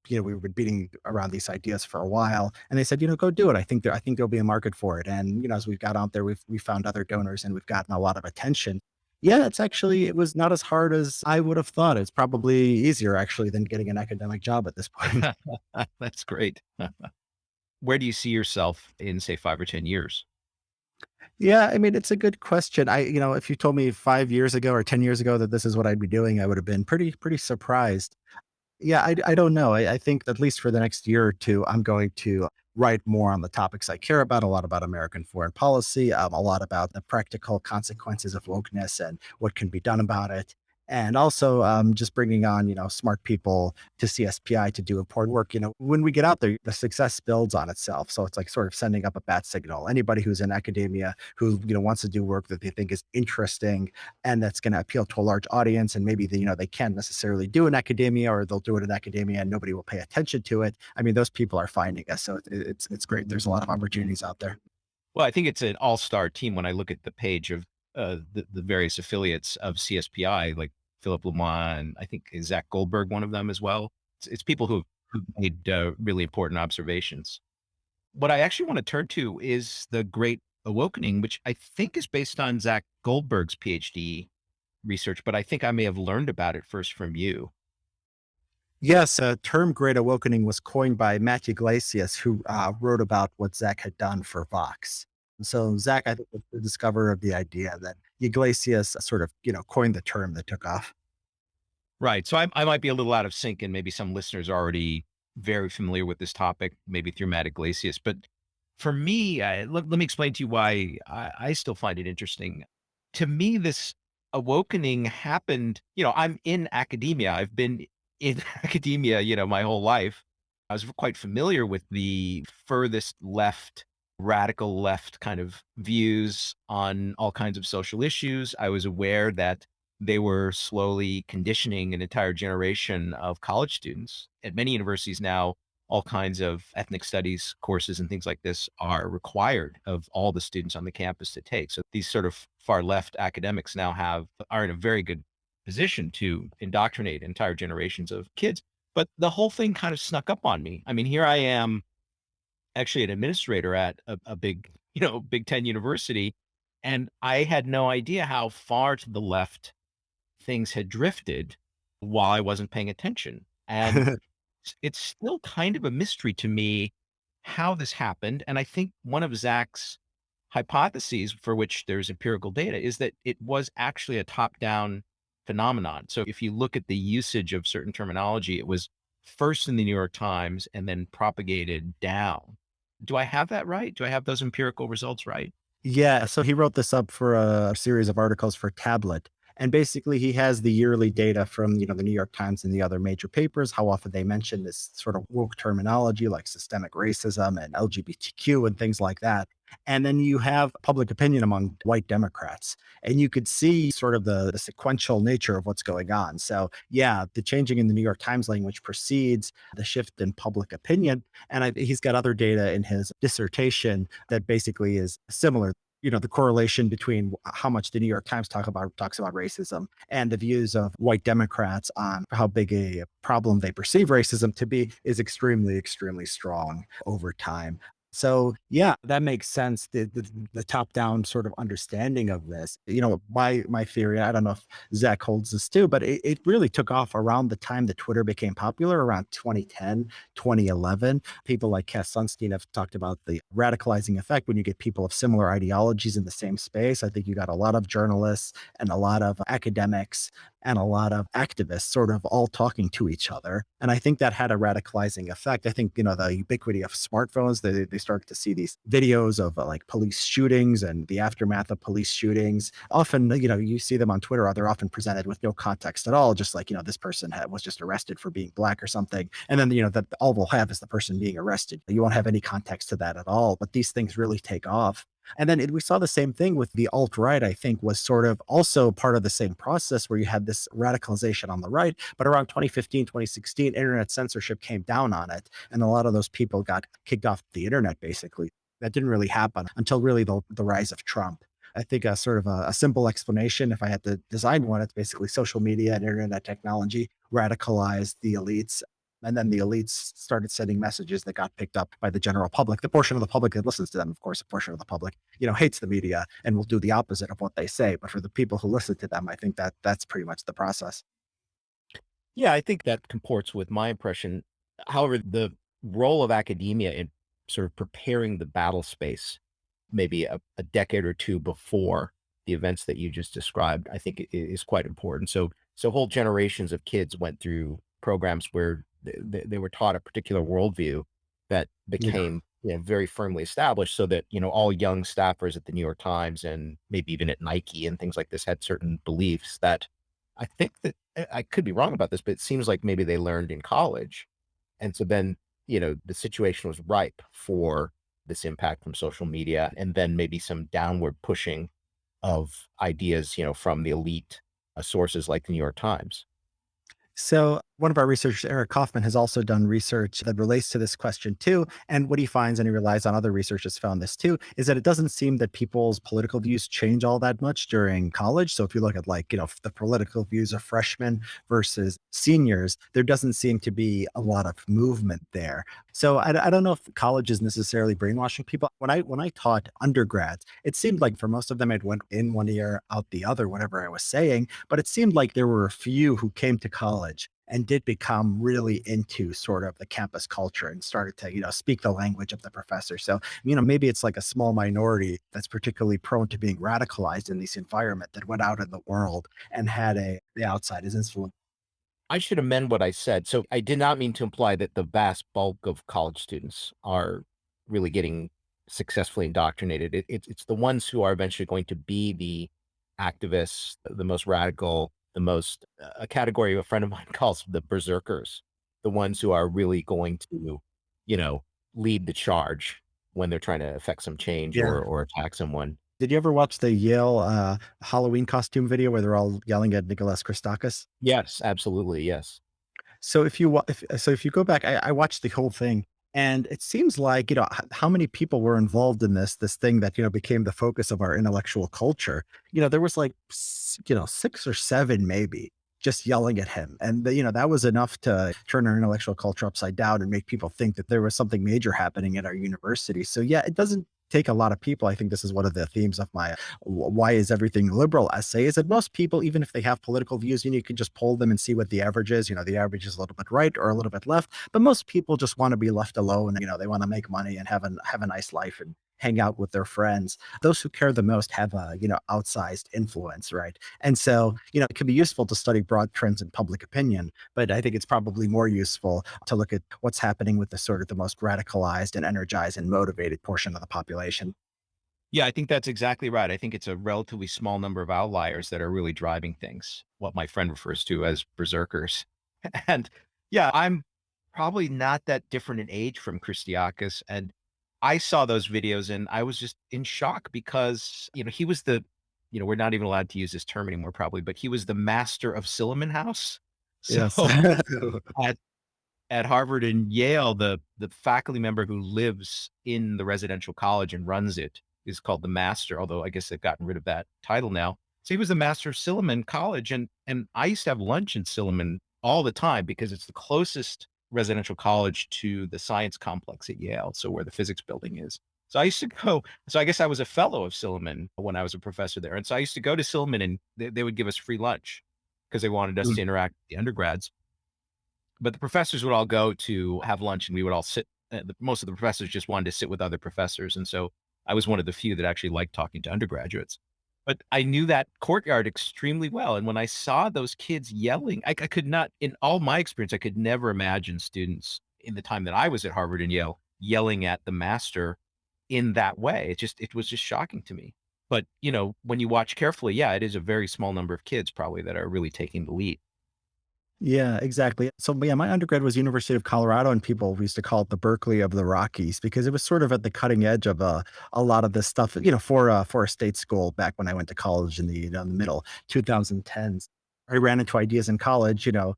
Speaker 2: We were beating around these ideas for a while. And they said, go do it. I think there'll be a market for it. And, as we've got out there, we found other donors and we've gotten a lot of attention. Yeah, it was not as hard as I would have thought. It's probably easier actually than getting an academic job at this point.
Speaker 1: That's great. Where do you see yourself in, say, 5 or 10 years?
Speaker 2: Yeah, I mean, it's a good question. If you told me 5 years ago or 10 years ago that this is what I'd be doing, I would have been pretty surprised. Yeah, I don't know. I think at least for the next year or two, I'm going to write more on the topics I care about, a lot about American foreign policy, a lot about the practical consequences of wokeness and what can be done about it. And also just bringing on, smart people to CSPI to do important work. When we get out there, the success builds on itself. So it's like sort of sending up a bat signal. Anybody who's in academia who, wants to do work that they think is interesting and that's going to appeal to a large audience and maybe they can't necessarily do in academia or they'll do it in academia and nobody will pay attention to it. I mean, those people are finding us. So it's great. There's a lot of opportunities out there.
Speaker 1: Well, I think it's an all-star team when I look at the page of the various affiliates of CSPI, like Philip Lemoine, I think is Zach Goldberg, one of them as well. It's people who've made really important observations. What I actually want to turn to is the Great Awakening, which I think is based on Zach Goldberg's PhD research, but I think I may have learned about it first from you.
Speaker 2: Yes, term Great Awakening was coined by Matt Yglesias, who wrote about what Zach had done for Vox. And so Zach, I think, was the discoverer of the idea that Yglesias sort of, coined the term that took off.
Speaker 1: Right. So I might be a little out of sync, and maybe some listeners are already very familiar with this topic, maybe through Matt Iglesias. But for me, let me explain to you why I still find it interesting. To me, this awakening happened. I'm in academia. I've been in academia, my whole life. I was quite familiar with the furthest left, radical left kind of views on all kinds of social issues. I was aware that they were slowly conditioning an entire generation of college students. At many universities now, all kinds of ethnic studies courses and things like this are required of all the students on the campus to take. So these sort of far left academics now are in a very good position to indoctrinate entire generations of kids. But the whole thing kind of snuck up on me. I mean, here I am actually an administrator at a big, Big Ten university, and I had no idea how far to the left things had drifted while I wasn't paying attention. And it's still kind of a mystery to me how this happened. And I think one of Zach's hypotheses, for which there's empirical data, is that it was actually a top-down phenomenon. So if you look at the usage of certain terminology, it was first in the New York Times and then propagated down. Do I have that right? Do I have those empirical results right?
Speaker 2: Yeah, so he wrote this up for a series of articles for Tablet. And basically, he has the yearly data from the New York Times and the other major papers, how often they mention this sort of woke terminology like systemic racism and LGBTQ and things like that. And then you have public opinion among white Democrats, and you could see sort of the sequential nature of what's going on. So, yeah, the changing in the New York Times language precedes the shift in public opinion. And he's got other data in his dissertation that basically is similar. The correlation between how much the New York Times talks about racism and the views of white Democrats on how big a problem they perceive racism to be is extremely, extremely strong over time. So yeah, that makes sense. The top down sort of understanding of this. My theory. I don't know if Zach holds this too, but it really took off around the time that Twitter became popular, around 2010, 2011. People like Cass Sunstein have talked about the radicalizing effect when you get people of similar ideologies in the same space. I think you got a lot of journalists and a lot of academics and a lot of activists sort of all talking to each other. And I think that had a radicalizing effect. I think, the ubiquity of smartphones, they started to see these videos of like police shootings and the aftermath of police shootings. Often, you see them on Twitter, or they're often presented with no context at all, just like, this person was just arrested for being black or something. And then, that all we'll have is the person being arrested. You won't have any context to that at all. But these things really take off. And then we saw the same thing with the alt right, I think, was sort of also part of the same process where you had this radicalization on the right. But around 2015, 2016, internet censorship came down on it. And a lot of those people got kicked off the internet, basically. That didn't really happen until really the rise of Trump. I think a sort of a simple explanation, if I had to design one, it's basically social media and internet technology radicalized the elites, and then the elites started sending messages that got picked up by the general public. The portion of the public that listens to them, of course, a portion of the public, hates the media and will do the opposite of what they say. But for the people who listen to them, I think that that's pretty much the process.
Speaker 1: Yeah, I think that comports with my impression. However, the role of academia in sort of preparing the battle space, maybe a decade or two before the events that you just described, I think is quite important. So whole generations of kids went through programs where they were taught a particular worldview that
Speaker 2: Yeah.
Speaker 1: became, very firmly established, so that, all young staffers at the New York Times and maybe even at Nike and things like this had certain beliefs that I think that I could be wrong about this, but it seems like maybe they learned in college. And so then, the situation was ripe for this impact from social media, and then maybe some downward pushing of ideas, from the elite sources like the New York Times.
Speaker 2: So, one of our researchers, Eric Kaufman, has also done research that relates to this question too. And what he finds, and he relies on other research that's found this too, is that it doesn't seem that people's political views change all that much during college. So, if you look at like, the political views of freshmen versus seniors, there doesn't seem to be a lot of movement there. So, I don't know if college is necessarily brainwashing people. When I taught undergrads, it seemed like for most of them, it went in one ear, out the other, whatever I was saying. But it seemed like there were a few who came to college and did become really into sort of the campus culture and started to, speak the language of the professor. So, maybe it's like a small minority that's particularly prone to being radicalized in this environment that went out in the world and had the outside as influence.
Speaker 1: I should amend what I said. So I did not mean to imply that the vast bulk of college students are really getting successfully indoctrinated. It's the ones who are eventually going to be the activists, the most radical, the most a category a friend of mine calls the berserkers, the ones who are really going to, you know, lead the charge when they're trying to affect some change
Speaker 2: Yeah.
Speaker 1: or attack someone.
Speaker 2: Did you ever watch the Yale Halloween costume video where they're all yelling at Nicholas Christakis?
Speaker 1: Yes, absolutely. Yes.
Speaker 2: So if you go back, I watched the whole thing, and it seems like how many people were involved in this thing that became the focus of our intellectual culture. There was like 6 or 7 maybe just yelling at him, and that was enough to turn our intellectual culture upside down and make people think that there was something major happening at our university. So yeah, it doesn't take a lot of people. I think this is one of the themes of my why is everything liberal essay, is that most people, even if they have political views, you can just poll them and see what the average is. The average is a little bit right or a little bit left, but most people just want to be left alone. They want to make money and have a nice life and hang out with their friends. Those who care the most have a outsized influence, right? And so it can be useful to study broad trends in public opinion, but I think it's probably more useful to look at what's happening with the sort of the most radicalized and energized and motivated portion of the population.
Speaker 1: Yeah, I think that's exactly right. I think it's a relatively small number of outliers that are really driving things, what my friend refers to as berserkers. And yeah, I'm probably not that different in age from Christiakis. And I saw those videos and I was just in shock because, he was we're not even allowed to use this term anymore, probably, but he was the master of Silliman House. So
Speaker 2: Yes.
Speaker 1: at at Harvard and Yale, the faculty member who lives in the residential college and runs it is called the master, although I guess they've gotten rid of that title now. So he was the master of Silliman College, and I used to have lunch in Silliman all the time because it's the closest residential college to the science complex at Yale, so where the physics building is. So I used to go so I guess I was a fellow of Silliman when I was a professor there, and so I used to go to Silliman and they would give us free lunch because they wanted us
Speaker 2: Mm.
Speaker 1: to interact with the undergrads. But the professors would all go to have lunch and we would all sit most of the professors just wanted to sit with other professors, and so I was one of the few that actually liked talking to undergraduates. But I knew that courtyard extremely well, and when I saw those kids yelling, I could not in all my experience, I could never imagine students in the time that I was at Harvard and Yale yelling at the master in that way. It was just shocking to me. But, when you watch carefully, yeah, it is a very small number of kids probably that are really taking the lead.
Speaker 2: Yeah, exactly. So, yeah, my undergrad was University of Colorado, and people used to call it the Berkeley of the Rockies because it was sort of at the cutting edge of a lot of this stuff. For a state school back when I went to college in the middle 2010s. I ran into ideas in college, a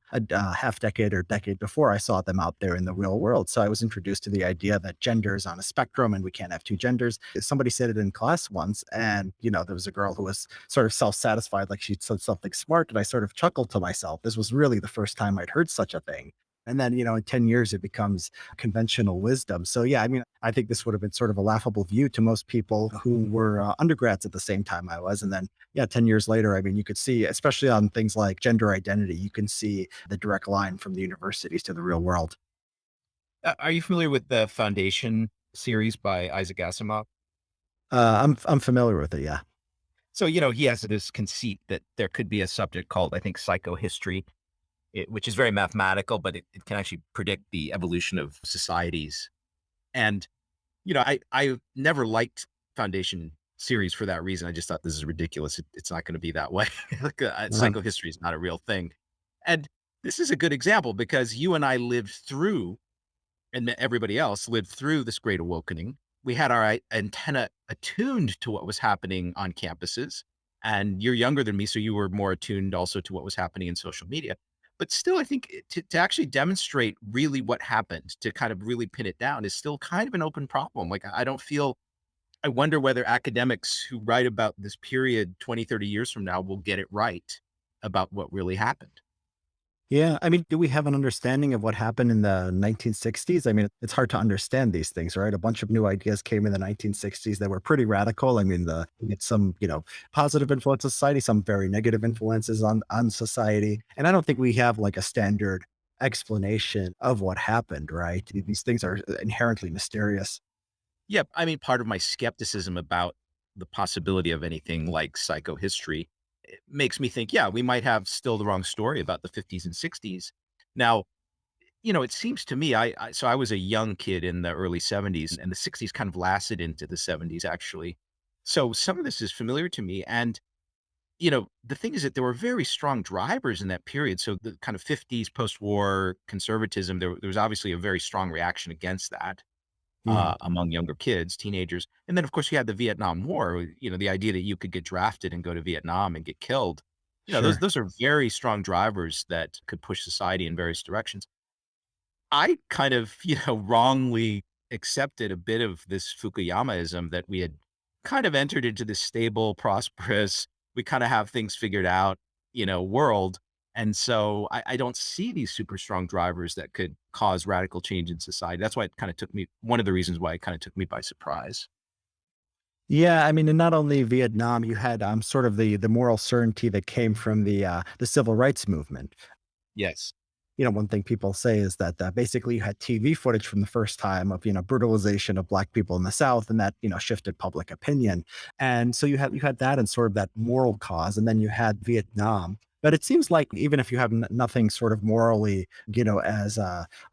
Speaker 2: half decade or decade before I saw them out there in the real world. So I was introduced to the idea that gender is on a spectrum and we can't have two genders. Somebody said it in class once, and there was a girl who was sort of self-satisfied, like she'd said something smart, and I sort of chuckled to myself. This was really the first time I'd heard such a thing. And then, in 10 years, it becomes conventional wisdom. So, yeah, I mean, I think this would have been sort of a laughable view to most people who were undergrads at the same time I was. And then, yeah, 10 years later, I mean, you could see, especially on things like gender identity, you can see the direct line from the universities to the real world.
Speaker 1: Are you familiar with the Foundation series by Isaac Asimov?
Speaker 2: I'm familiar with it. Yeah.
Speaker 1: So, he has this conceit that there could be a subject called, I think, psychohistory, which is very mathematical, but it can actually predict the evolution of societies. And, I never liked Foundation series for that reason. I just thought this is ridiculous. It's not going to be that way. Like,
Speaker 2: Uh-huh.
Speaker 1: psychohistory is not a real thing. And this is a good example because you and I lived through and everybody else lived through this Great Awakening. We had our antenna attuned to what was happening on campuses. And you're younger than me, so you were more attuned also to what was happening in social media. But still, I think to actually demonstrate really what happened, to kind of really pin it down, is still kind of an open problem. Like, I don't feel, I wonder whether academics who write about this period 20, 30 years from now will get it right about what really happened.
Speaker 2: Yeah. I mean, do we have an understanding of what happened in the 1960s? I mean, it's hard to understand these things, right? A bunch of new ideas came in the 1960s that were pretty radical. I mean, we get some, positive influence on society, some very negative influences on society. And I don't think we have like a standard explanation of what happened, right? These things are inherently mysterious.
Speaker 1: Yeah, I mean, part of my skepticism about the possibility of anything like psychohistory, it makes me think, yeah, we might have still the wrong story about the 50s and 60s. Now, it seems to me, so I was a young kid in the early 70s, and the 60s kind of lasted into the 70s, actually. So some of this is familiar to me. And, the thing is that there were very strong drivers in that period. So the kind of 50s post-war conservatism, there was obviously a very strong reaction against that
Speaker 2: Mhm.
Speaker 1: among younger kids, teenagers. And then, of course, you had the Vietnam War, the idea that you could get drafted and go to Vietnam and get killed. Those
Speaker 2: Sure.
Speaker 1: those are very strong drivers that could push society in various directions. I kind of, wrongly accepted a bit of this Fukuyamaism that we had kind of entered into this stable, prosperous, we kind of have things figured out, world. And so I don't see these super strong drivers that could cause radical change in society. That's why it kind of took me, one of the reasons why it kind of took me by surprise.
Speaker 2: Yeah, I mean, and not only Vietnam, you had sort of the moral certainty that came from the civil rights movement.
Speaker 1: Yes.
Speaker 2: One thing people say is that basically you had TV footage from the first time of brutalization of black people in the South, and that shifted public opinion. And so you had that and sort of that moral cause, and then you had Vietnam. But it seems like even if you have nothing sort of morally, as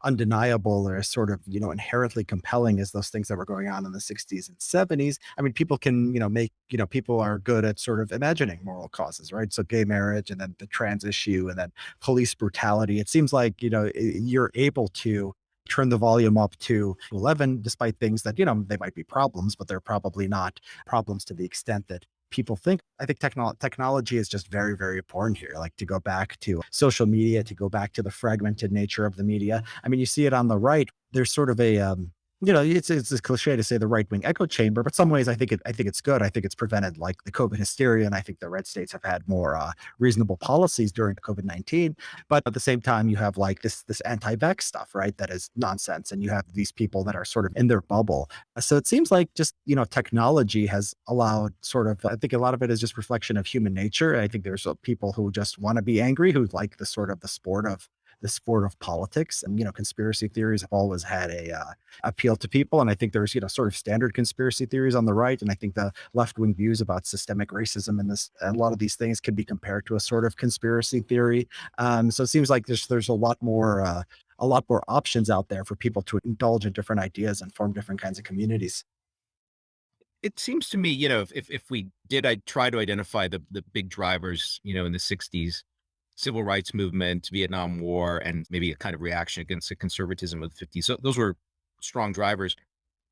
Speaker 2: undeniable or as sort of inherently compelling as those things that were going on in the 60s and 70s, I mean, people can make people are good at sort of imagining moral causes, right? So gay marriage, and then the trans issue, and then police brutality. It seems like, you're able to turn the volume up to 11, despite things that, they might be problems, but they're probably not problems to the extent that people think. I think technology is just very, very important here. Like, to go back to social media, to go back to the fragmented nature of the media. I mean, you see it on the right. There's sort of a, it's a cliche to say the right wing echo chamber, but some ways I think it's good. I think it's prevented like the COVID hysteria, and I think the red states have had more reasonable policies during COVID-19. But at the same time, you have like this anti-vax stuff, right? That is nonsense, and you have these people that are sort of in their bubble. So it seems like just technology has allowed sort of. I think a lot of it is just reflection of human nature. I think there's people who just want to be angry, who like the sort of the sport of politics, and conspiracy theories have always had a appeal to people. And I think there's, sort of standard conspiracy theories on the right. And I think the left wing views about systemic racism and a lot of these things can be compared to a sort of conspiracy theory. So it seems like there's a lot more options out there for people to indulge in different ideas and form different kinds of communities.
Speaker 1: It seems to me, if we did, I try to identify the big drivers, in the '60s, civil rights movement, Vietnam War, and maybe a kind of reaction against the conservatism of the '50s. So those were strong drivers.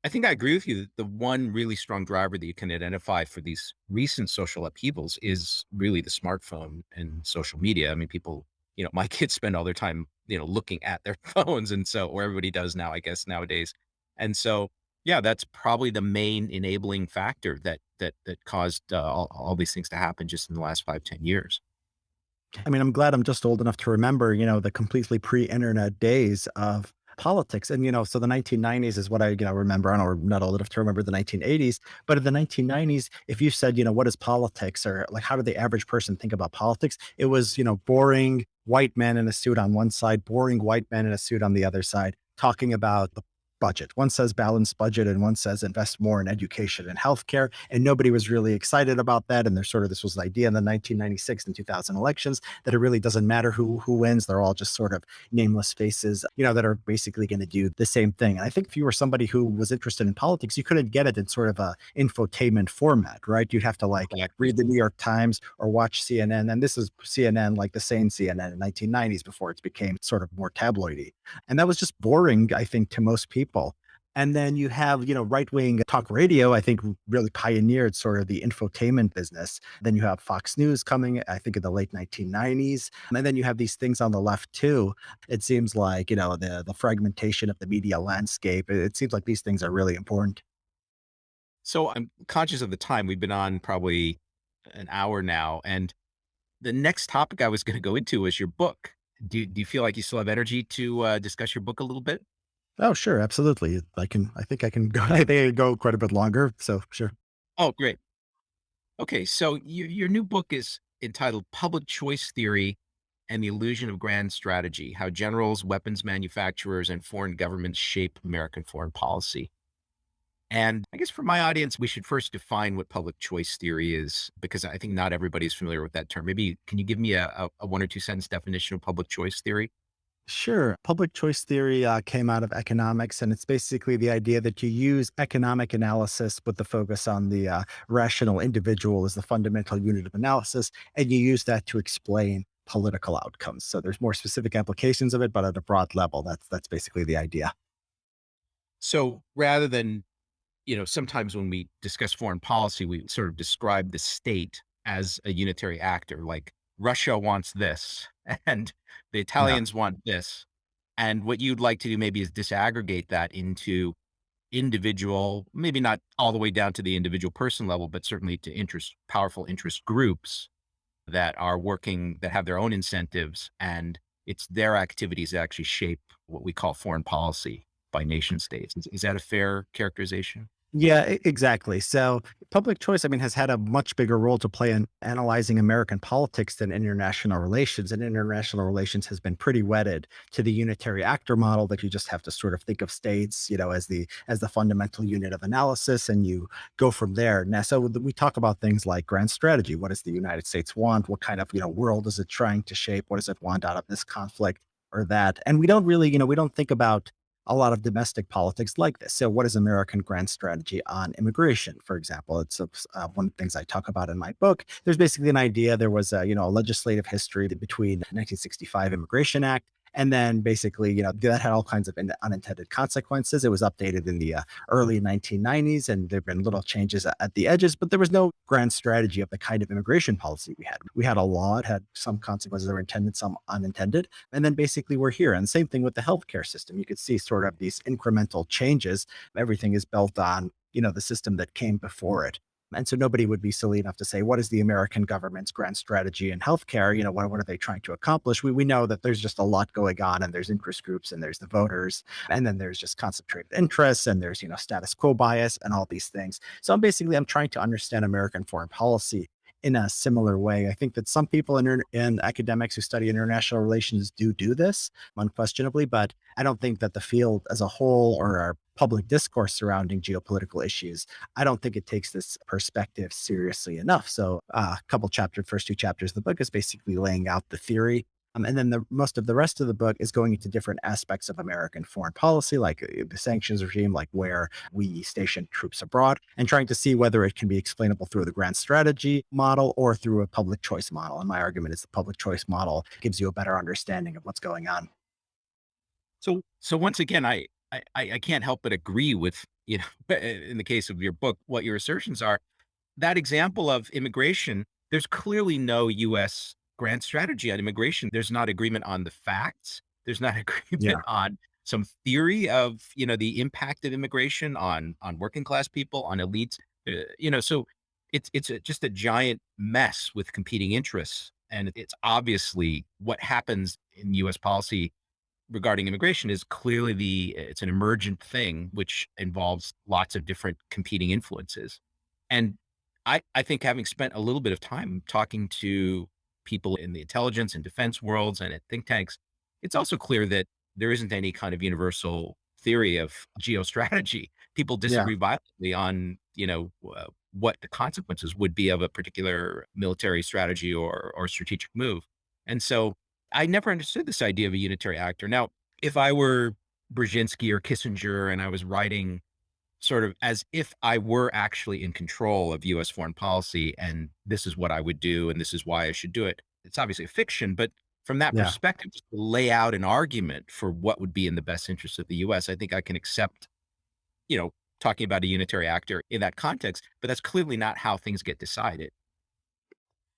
Speaker 1: I think I agree with you that the one really strong driver that you can identify for these recent social upheavals is really the smartphone and social media. I mean, people, my kids spend all their time, looking at their phones. And so, or everybody does now, I guess, nowadays. And so, yeah, that's probably the main enabling factor that caused all these things to happen just in the last 5, 10 years.
Speaker 2: I mean, I'm glad I'm just old enough to remember, the completely pre-internet days of politics. And, so the 1990s is what I, remember. I don't, I'm not old enough to remember the 1980s, but in the 1990s, if you said, what is politics, or like, how did the average person think about politics? It was, boring white man in a suit on one side, boring white man in a suit on the other side, talking about the budget. One says balanced budget and one says invest more in education and healthcare. And nobody was really excited about that. And there's sort of this was the idea in the 1996 and 2000 elections that it really doesn't matter who wins. They're all just sort of nameless faces, that are basically going to do the same thing. And I think if you were somebody who was interested in politics, you couldn't get it in sort of a infotainment format, right? You'd have to like
Speaker 1: Exactly.
Speaker 2: read the New York Times or watch CNN. And this is CNN, like the same CNN in 1990s before it became sort of more tabloidy. And that was just boring, I think, to most people. And then you have, right wing talk radio, I think really pioneered sort of the infotainment business. Then you have Fox News coming, I think, in the late 1990s. And then you have these things on the left too. It seems like, the fragmentation of the media landscape. It seems like these things are really important.
Speaker 1: So I'm conscious of the time. We've been on probably an hour now. And the next topic I was going to go into is your book. Do you feel like you still have energy to discuss your book a little bit?
Speaker 2: Oh, sure. Absolutely. I think I can go, I think I can go quite a bit longer. So sure.
Speaker 1: Oh, great. Okay, so your new book is entitled Public Choice Theory and the Illusion of Grand Strategy: How Generals, Weapons Manufacturers, and Foreign Governments Shape American Foreign Policy. And I guess for my audience, we should first define what public choice theory is, because I think not everybody's familiar with that term. Maybe can you give me a one or two sentence definition of public choice theory?
Speaker 2: Sure. Public choice theory came out of economics, and it's basically the idea that you use economic analysis with the focus on the rational individual as the fundamental unit of analysis, and you use that to explain political outcomes. So there's more specific applications of it, but at a broad level, that's basically the idea.
Speaker 1: So rather than, sometimes when we discuss foreign policy, we sort of describe the state as a unitary actor, like Russia wants this and the
Speaker 2: Yeah.
Speaker 1: Italians want this. And what you'd like to do maybe is disaggregate that into individual, maybe not all the way down to the individual person level, but certainly to powerful interest groups that are working, that have their own incentives. And it's their activities that actually shape what we call foreign policy by nation states. Is that a fair characterization?
Speaker 2: Yeah, exactly. So public choice, I mean, has had a much bigger role to play in analyzing American politics than international relations. And international relations has been pretty wedded to the unitary actor model that you just have to sort of think of states, as the fundamental unit of analysis, and you go from there. Now, so we talk about things like grand strategy. What does the United States want? What kind of world is it trying to shape? What does it want out of this conflict or that? And we don't really, we don't think about a lot of domestic politics like this. So, what is American grand strategy on immigration, for example? It's one of the things I talk about in my book. There's basically an idea. There was a legislative history between the 1965 Immigration Act And then basically, that had all kinds of unintended consequences. It was updated in the early 1990s, and there have been little changes at the edges, but there was no grand strategy of the kind of immigration policy we had. We had a law, it had some consequences that were intended, some unintended. And then basically we're here. And same thing with the healthcare system. You could see sort of these incremental changes. Everything is built on, the system that came before it. And so nobody would be silly enough to say, what is the American government's grand strategy in healthcare? What are they trying to accomplish? We know that there's just a lot going on, and there's interest groups, and there's the voters, and then there's just concentrated interests, and there's, status quo bias and all these things. So I'm trying to understand American foreign policy in a similar way. I think that some people in academics who study international relations do this unquestionably, but I don't think that the field as a whole, or our public discourse surrounding geopolitical issues, I don't think it takes this perspective seriously enough. So first two chapters of the book is basically laying out the theory. And then most of the rest of the book is going into different aspects of American foreign policy, like the sanctions regime, like where we station troops abroad, and trying to see whether it can be explainable through the grand strategy model or through a public choice model. And my argument is the public choice model gives you a better understanding of what's going on.
Speaker 1: So once again, I can't help but agree with, in the case of your book, what your assertions are. That example of immigration, there's clearly no US grand strategy on immigration. There's not agreement on the facts. There's not agreement
Speaker 2: Yeah.
Speaker 1: on some theory of, the impact of immigration on working class people, on elites. So just a giant mess with competing interests. And it's obviously what happens in US policy regarding immigration is clearly it's an emergent thing which involves lots of different competing influences. And I think, having spent a little bit of time talking to people in the intelligence and defense worlds and at think tanks, it's also clear that there isn't any kind of universal theory of geostrategy. People
Speaker 2: Yeah.
Speaker 1: disagree violently on, what the consequences would be of a particular military strategy or strategic move. And so I never understood this idea of a unitary actor. Now, if I were Brzezinski or Kissinger and I was writing sort of as if I were actually in control of US foreign policy and this is what I would do and this is why I should do it. It's obviously a fiction, but from that
Speaker 2: Yeah.
Speaker 1: perspective, just to lay out an argument for what would be in the best interest of the US, I think I can accept, you know, talking about a unitary actor in that context, but that's clearly not how things get decided.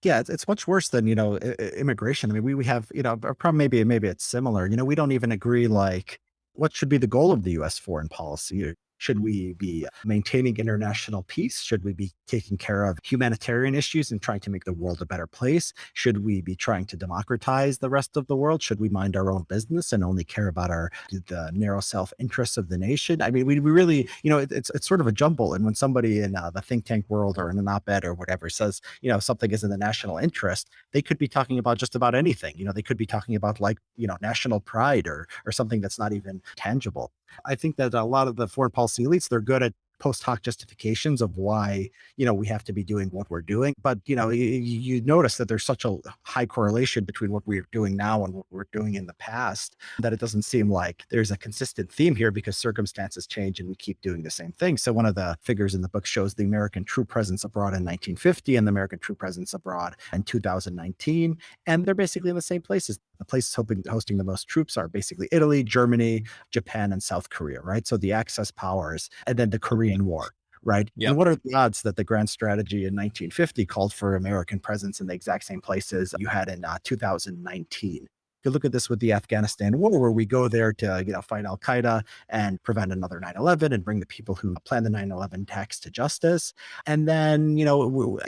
Speaker 2: Yeah, it's much worse than, immigration. I mean, we have, a problem, maybe it's similar. We don't even agree, like, what should be the goal of the US foreign policy? Should we be maintaining international peace? Should we be taking care of humanitarian issues and trying to make the world a better place? Should we be trying to democratize the rest of the world? Should we mind our own business and only care about the narrow self-interests of the nation? I mean, we really, it's sort of a jumble. And when somebody in the think tank world or in an op-ed or whatever says, something is in the national interest, they could be talking about just about anything. They could be talking about, like, national pride or something that's not even tangible. I think that a lot of the foreign policy elites, they're good at post hoc justifications of why, we have to be doing what we're doing. But, you notice that there's such a high correlation between what we're doing now and what we're doing in the past, that it doesn't seem like there's a consistent theme here, because circumstances change and we keep doing the same thing. So one of the figures in the book shows the American troop presence abroad in 1950 and the American troop presence abroad in 2019. And they're basically in the same places. The places hosting the most troops are basically Italy, Germany, Japan, and South Korea, right? So the Axis powers, and then the Korean War, right?
Speaker 1: Yep.
Speaker 2: And what are the odds that the grand strategy in 1950 called for American presence in the exact same places you had in 2019? You look at this with the Afghanistan war, where we go there to, fight Al Qaeda and prevent another 9/11 and bring the people who planned the 9/11 attacks to justice. And then,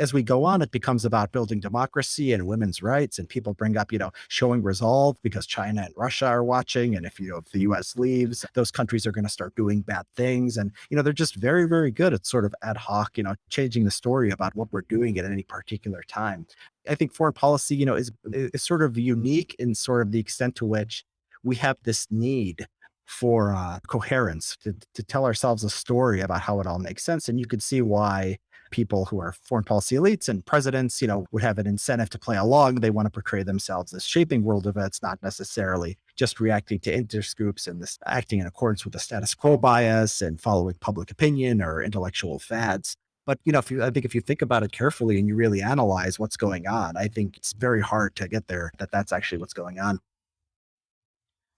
Speaker 2: as we go on, it becomes about building democracy and women's rights. And people bring up, showing resolve because China and Russia are watching. And if the US leaves, those countries are going to start doing bad things. And, they're just very, very good at sort of ad hoc, changing the story about what we're doing at any particular time. I think foreign policy, is sort of unique in sort of the extent to which we have this need for coherence to tell ourselves a story about how it all makes sense. And you could see why people who are foreign policy elites and presidents, would have an incentive to play along. They want to portray themselves as shaping world events, not necessarily just reacting to interest groups and this acting in accordance with the status quo bias and following public opinion or intellectual fads. But I think if you think about it carefully and you really analyze what's going on, I think it's very hard to get there that that's actually what's going on.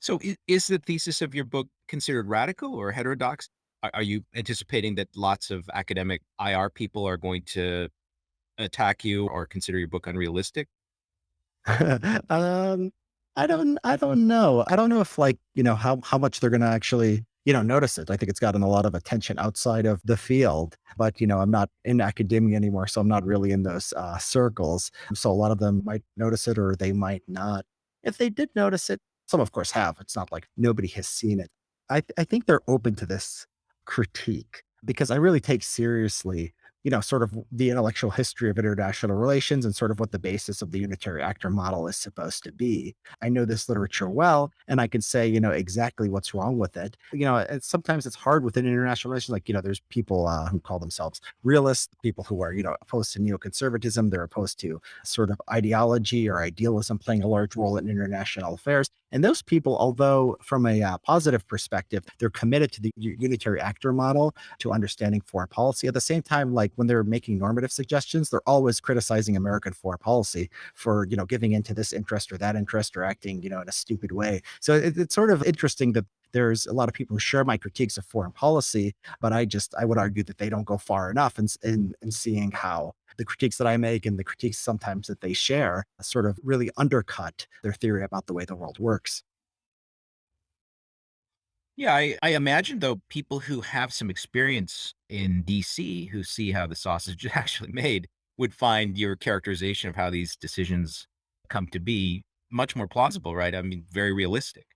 Speaker 1: So is the thesis of your book considered radical or heterodox? Are you anticipating that lots of academic IR people are going to attack you or consider your book unrealistic?
Speaker 2: Um, I don't know. I don't know if like, how much they're gonna actually, notice it. I think it's gotten a lot of attention outside of the field, but I'm not in academia anymore, so I'm not really in those circles. So a lot of them might notice it or they might not. If they did notice it, some of course have. It's not like nobody has seen it. I think they're open to this critique because I really take seriously sort of the intellectual history of international relations and sort of what the basis of the unitary actor model is supposed to be. I know this literature well, and I can say, exactly what's wrong with it. Sometimes it's hard within international relations. Like, there's people who call themselves realists, people who are, opposed to neoconservatism. They're opposed to sort of ideology or idealism playing a large role in international affairs. And those people, although from a positive perspective, they're committed to the unitary actor model to understanding foreign policy. At the same time, like when they're making normative suggestions, they're always criticizing American foreign policy for, giving into this interest or that interest or acting, in a stupid way. So it's sort of interesting that there's a lot of people who share my critiques of foreign policy, but I would argue that they don't go far enough in seeing how the critiques that I make and the critiques sometimes that they share sort of really undercut their theory about the way the world works.
Speaker 1: Yeah, I imagine though people who have some experience in DC who see how the sausage is actually made would find your characterization of how these decisions come to be much more plausible, right? I mean, very realistic.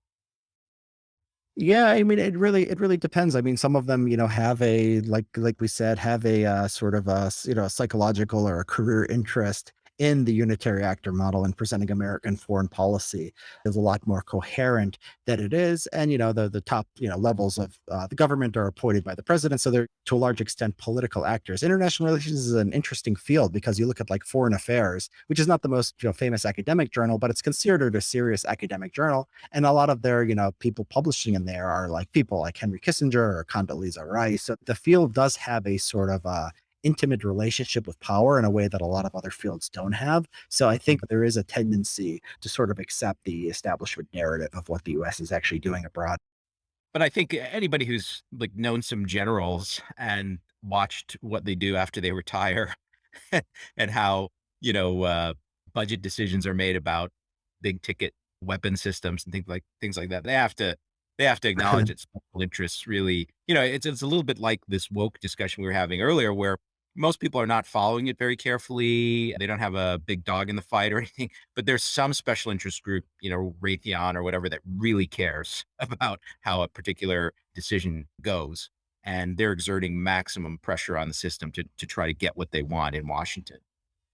Speaker 2: Yeah, I mean, it really depends. I mean, some of them, have a like we said, have a sort of a psychological or a career interest in the unitary actor model and presenting American foreign policy is a lot more coherent than it is. And the top levels of the government are appointed by the president, so they're to a large extent political actors. International relations is an interesting field because you look at like Foreign Affairs, which is not the most famous academic journal, but it's considered a serious academic journal, and a lot of their, people publishing in there are like people like Henry Kissinger or Condoleezza Rice. So the field does have a sort of intimate relationship with power in a way that a lot of other fields don't have. So I think there is a tendency to sort of accept the establishment narrative of what the US is actually doing abroad.
Speaker 1: But I think anybody who's like known some generals and watched what they do after they retire and how, you know, uh, budget decisions are made about big ticket weapon systems and things like that. They have to acknowledge that special interests really, it's a little bit like this woke discussion we were having earlier, where most people are not following it very carefully. They don't have a big dog in the fight or anything, but there's some special interest group, Raytheon or whatever, that really cares about how a particular decision goes. And they're exerting maximum pressure on the system to try to get what they want in Washington.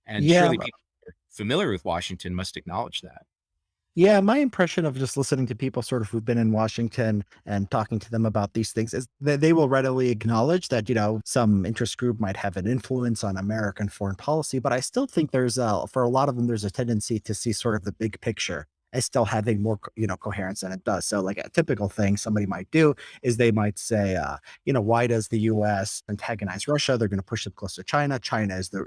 Speaker 1: And
Speaker 2: Yeah,
Speaker 1: surely people who are familiar with Washington must acknowledge that.
Speaker 2: Yeah, my impression of just listening to people sort of who've been in Washington and talking to them about these things is that they will readily acknowledge that, some interest group might have an influence on American foreign policy. But I still think for a lot of them, there's a tendency to see sort of the big picture as still having more, coherence than it does. So like a typical thing somebody might do is they might say, why does the US antagonize Russia? They're going to push them close to China. China is the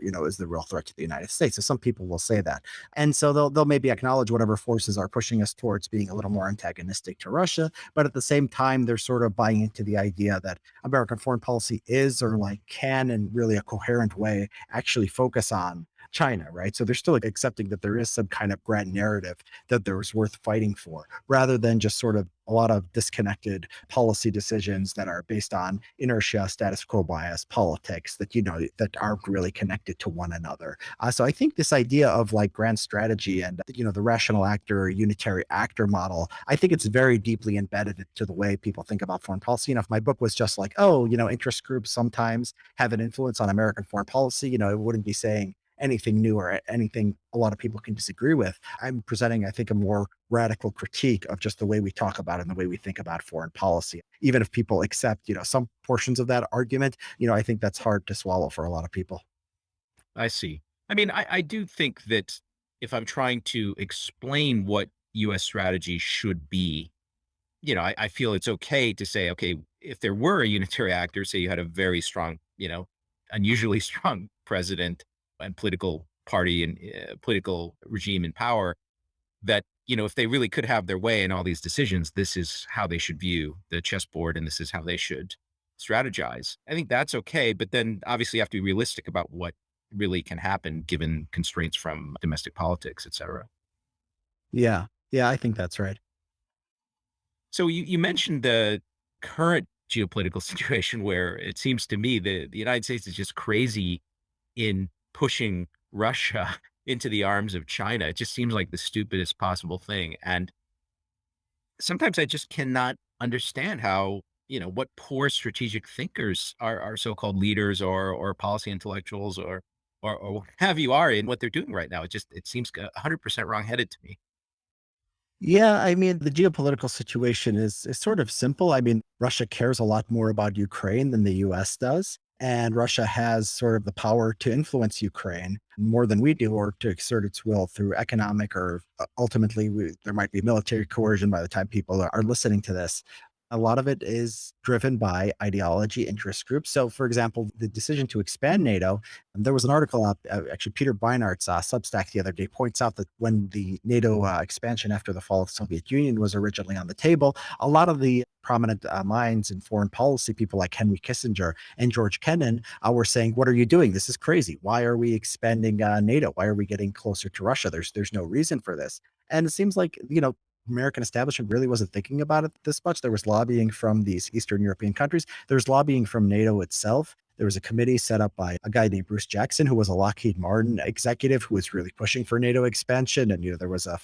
Speaker 2: real threat to the United States. So some people will say that. And so they'll maybe acknowledge whatever forces are pushing us towards being a little more antagonistic to Russia, but at the same time, they're sort of buying into the idea that American foreign policy is or like can in really a coherent way actually focus on China, right? So they're still accepting that there is some kind of grand narrative that there was worth fighting for, rather than just sort of a lot of disconnected policy decisions that are based on inertia, status quo bias, politics that that aren't really connected to one another. So I think this idea of like grand strategy and the rational actor or unitary actor model, I think it's very deeply embedded into the way people think about foreign policy. And if my book was just like, oh, interest groups sometimes have an influence on American foreign policy, it wouldn't be saying anything new or anything a lot of people can disagree with. I'm presenting, I think, a more radical critique of just the way we talk about it and the way we think about foreign policy. Even if people accept, some portions of that argument, I think that's hard to swallow for a lot of people.
Speaker 1: I see. I mean, I do think that if I'm trying to explain what US strategy should be, I feel it's okay to say, okay, if there were a unitary actor, say you had a very strong, unusually strong president and political party and political regime in power, that, if they really could have their way in all these decisions, this is how they should view the chessboard and this is how they should strategize. I think that's okay. But then obviously you have to be realistic about what really can happen given constraints from domestic politics, et cetera.
Speaker 2: Yeah. Yeah, I think that's right.
Speaker 1: So you mentioned the current geopolitical situation where it seems to me the United States is just crazy in pushing Russia into the arms of China. It just seems like the stupidest possible thing. And sometimes I just cannot understand how, what poor strategic thinkers are so-called leaders or policy intellectuals or what have you are in what they're doing right now. It seems 100% wrong-headed to me.
Speaker 2: Yeah, I mean, the geopolitical situation is sort of simple. I mean, Russia cares a lot more about Ukraine than the US does. And Russia has sort of the power to influence Ukraine more than we do, or to exert its will through economic, or ultimately, there might be military coercion by the time people are listening to this. A lot of it is driven by ideology, interest groups. So, for example, the decision to expand NATO, there was an article out, actually, Peter Beinart's Substack the other day points out that when the NATO expansion after the fall of the Soviet Union was originally on the table, a lot of the prominent minds in foreign policy, people like Henry Kissinger and George Kennan, were saying, "What are you doing? This is crazy. Why are we expanding NATO? Why are we getting closer to Russia? There's no reason for this." And it seems like, American establishment really wasn't thinking about it this much. There was lobbying from these Eastern European countries. There's lobbying from NATO itself. There was a committee set up by a guy named Bruce Jackson, who was a Lockheed Martin executive who was really pushing for NATO expansion. And there was a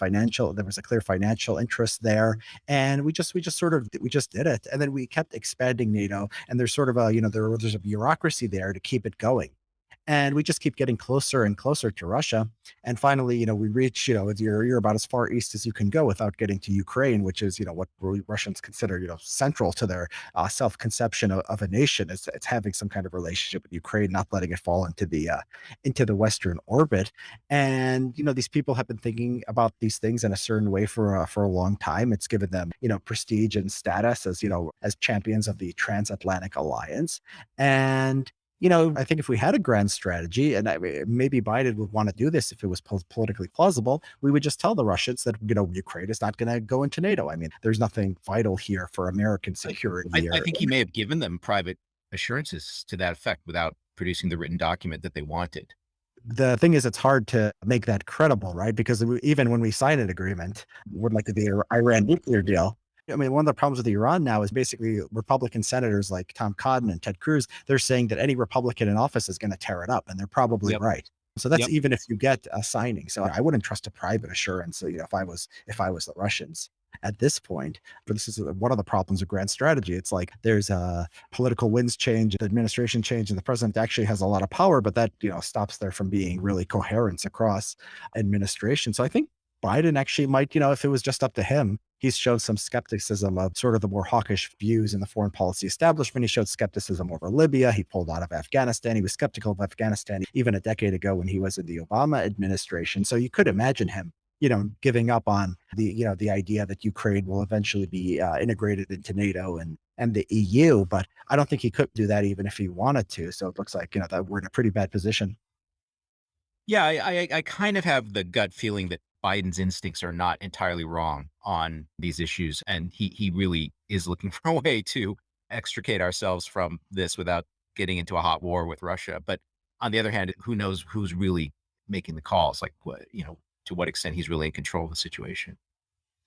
Speaker 2: clear financial interest there. And we just did it. And then we kept expanding NATO. And there's sort of there's a bureaucracy there to keep it going. And we just keep getting closer and closer to Russia. And finally, we reach, you're about as far east as you can go without getting to Ukraine, which is, what Russians consider, central to their self-conception of a nation. It's having some kind of relationship with Ukraine, not letting it fall into the Western orbit. And, these people have been thinking about these things in a certain way for a long time. It's given them, prestige and status as, as champions of the transatlantic alliance. And I think if we had a grand strategy, and maybe Biden would want to do this if it was politically plausible, we would just tell the Russians that, Ukraine is not going to go into NATO. I mean, there's nothing vital here for American
Speaker 1: I,
Speaker 2: security.
Speaker 1: I
Speaker 2: Or
Speaker 1: think he may have given them private assurances to that effect without producing the written document that they wanted.
Speaker 2: the thing is, it's hard to make that credible, right? Because even when we sign an agreement, would like the Iran nuclear deal. I mean, one of the problems with Iran now is basically Republican senators like Tom Cotton and Ted Cruz. They're saying that any Republican in office is going to tear it up, and they're probably
Speaker 1: Yep.
Speaker 2: right. So that's
Speaker 1: Yep.
Speaker 2: even if you get a signing. So I wouldn't trust a private assurance. So, if I was the Russians at this point. But this is one of the problems of grand strategy. It's like there's a political winds change, administration change, and the president actually has a lot of power, but that stops there from being really coherence across administration. So I think Biden actually might, if it was just up to him, he's shown some skepticism of sort of the more hawkish views in the foreign policy establishment. He showed skepticism over Libya. He pulled out of Afghanistan. He was skeptical of Afghanistan even a decade ago when he was in the Obama administration. So you could imagine him, giving up on the idea that Ukraine will eventually be integrated into NATO and the EU. But I don't think he could do that even if he wanted to. So it looks like, that we're in a pretty bad position.
Speaker 1: Yeah, I kind of have the gut feeling that Biden's instincts are not entirely wrong on these issues, and he really is looking for a way to extricate ourselves from this without getting into a hot war with Russia. But on the other hand, who knows who's really making the calls? Like, to what extent he's really in control of the situation.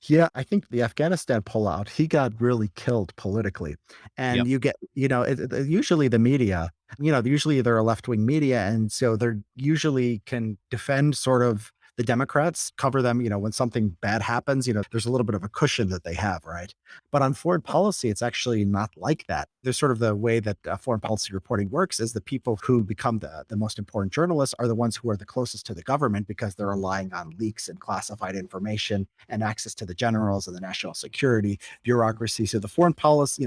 Speaker 2: Yeah, I think the Afghanistan pullout, he got really killed politically. And
Speaker 1: Yep.
Speaker 2: you get, usually the media, usually they're a left wing media. And so they're usually can defend sort of the Democrats, cover them, when something bad happens, there's a little bit of a cushion that they have, right? But on foreign policy, it's actually not like that. There's sort of the way that foreign policy reporting works is the people who become the most important journalists are the ones who are the closest to the government because they're relying on leaks and classified information and access to the generals and the national security bureaucracy. So the foreign policy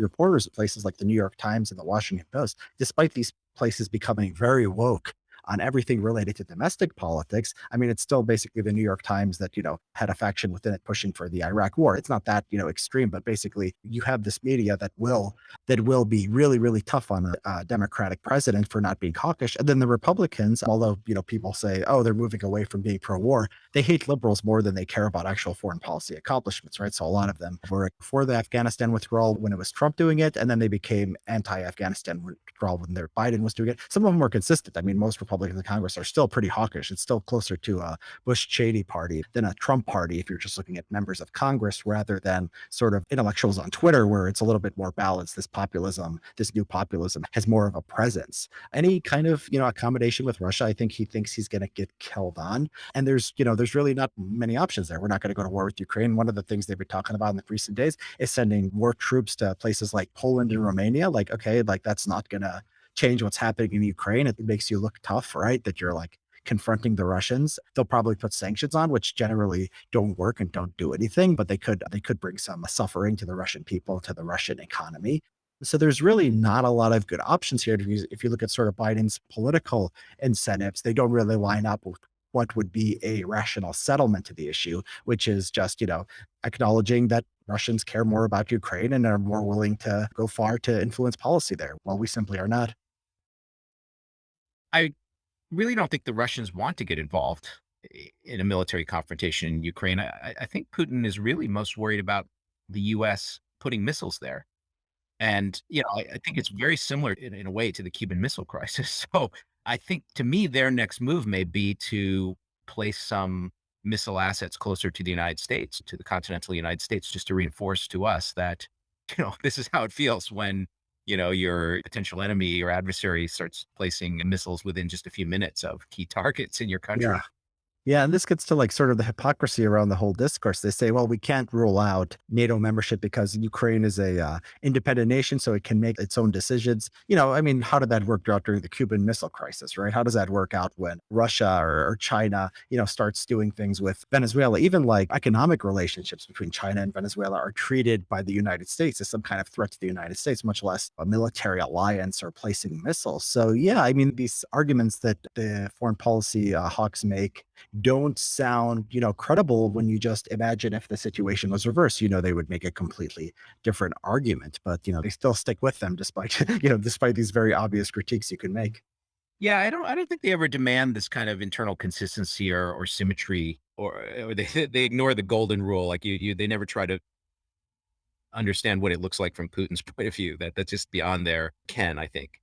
Speaker 2: reporters at places like the New York Times and the Washington Post, despite these places becoming very woke, on everything related to domestic politics. I mean, it's still basically the New York Times that, had a faction within it pushing for the Iraq war. It's not that, extreme, but basically you have this media that will be really, really tough on a Democratic president for not being hawkish. And then the Republicans, although, people say, oh, they're moving away from being pro war, they hate liberals more than they care about actual foreign policy accomplishments, right? So a lot of them were for the Afghanistan withdrawal when it was Trump doing it, and then they became anti-Afghanistan withdrawal when their Biden was doing it. Some of them were consistent. I mean, most Republicans in Congress are still pretty hawkish. It's still closer to a Bush Cheney party than a Trump party if you're just looking at members of Congress rather than sort of intellectuals on Twitter, where it's a little bit more balanced. This new populism has more of a presence. Any kind of, accommodation with Russia, I think he thinks he's going to get killed on. And there's really not many options there. We're not going to go to war with Ukraine. One of the things they've been talking about in the recent days is sending more troops to places like Poland and Romania. Like, okay, like that's not going to change what's happening in Ukraine. It makes you look tough, right? That you're like confronting the Russians. They'll probably put sanctions on, which generally don't work and don't do anything, but they could bring some suffering to the Russian people, to the Russian economy. So there's really not a lot of good options here. If you look at sort of Biden's political incentives, they don't really line up with what would be a rational settlement to the issue, which is just, acknowledging that Russians care more about Ukraine and are more willing to go far to influence policy there. Well, we simply are not.
Speaker 1: I really don't think the Russians want to get involved in a military confrontation in Ukraine. I think Putin is really most worried about the U.S. putting missiles there. And, I think it's very similar in a way to the Cuban Missile Crisis. So I think to me, their next move may be to place some missile assets closer to the United States, to the continental United States, just to reinforce to us that, this is how it feels when, your potential enemy, your adversary starts placing missiles within just a few minutes of key targets in your
Speaker 2: Yeah.
Speaker 1: country.
Speaker 2: Yeah, and this gets to like sort of the hypocrisy around the whole discourse. They say, well, we can't rule out NATO membership because Ukraine is a independent nation, so it can make its own decisions. I mean, how did that work out during the Cuban Missile Crisis, right? How does that work out when Russia or China, starts doing things with Venezuela? Even like economic relationships between China and Venezuela are treated by the United States as some kind of threat to the United States, much less a military alliance or placing missiles. So yeah, I mean, these arguments that the foreign policy hawks make don't sound, credible when you just imagine if the situation was reversed, they would make a completely different argument, but, they still stick with them despite, despite these very obvious critiques you can make.
Speaker 1: Yeah, I don't think they ever demand this kind of internal consistency or symmetry, or they they ignore the golden rule. Like they never try to understand what it looks like from Putin's point of view. That's just beyond their ken, I think.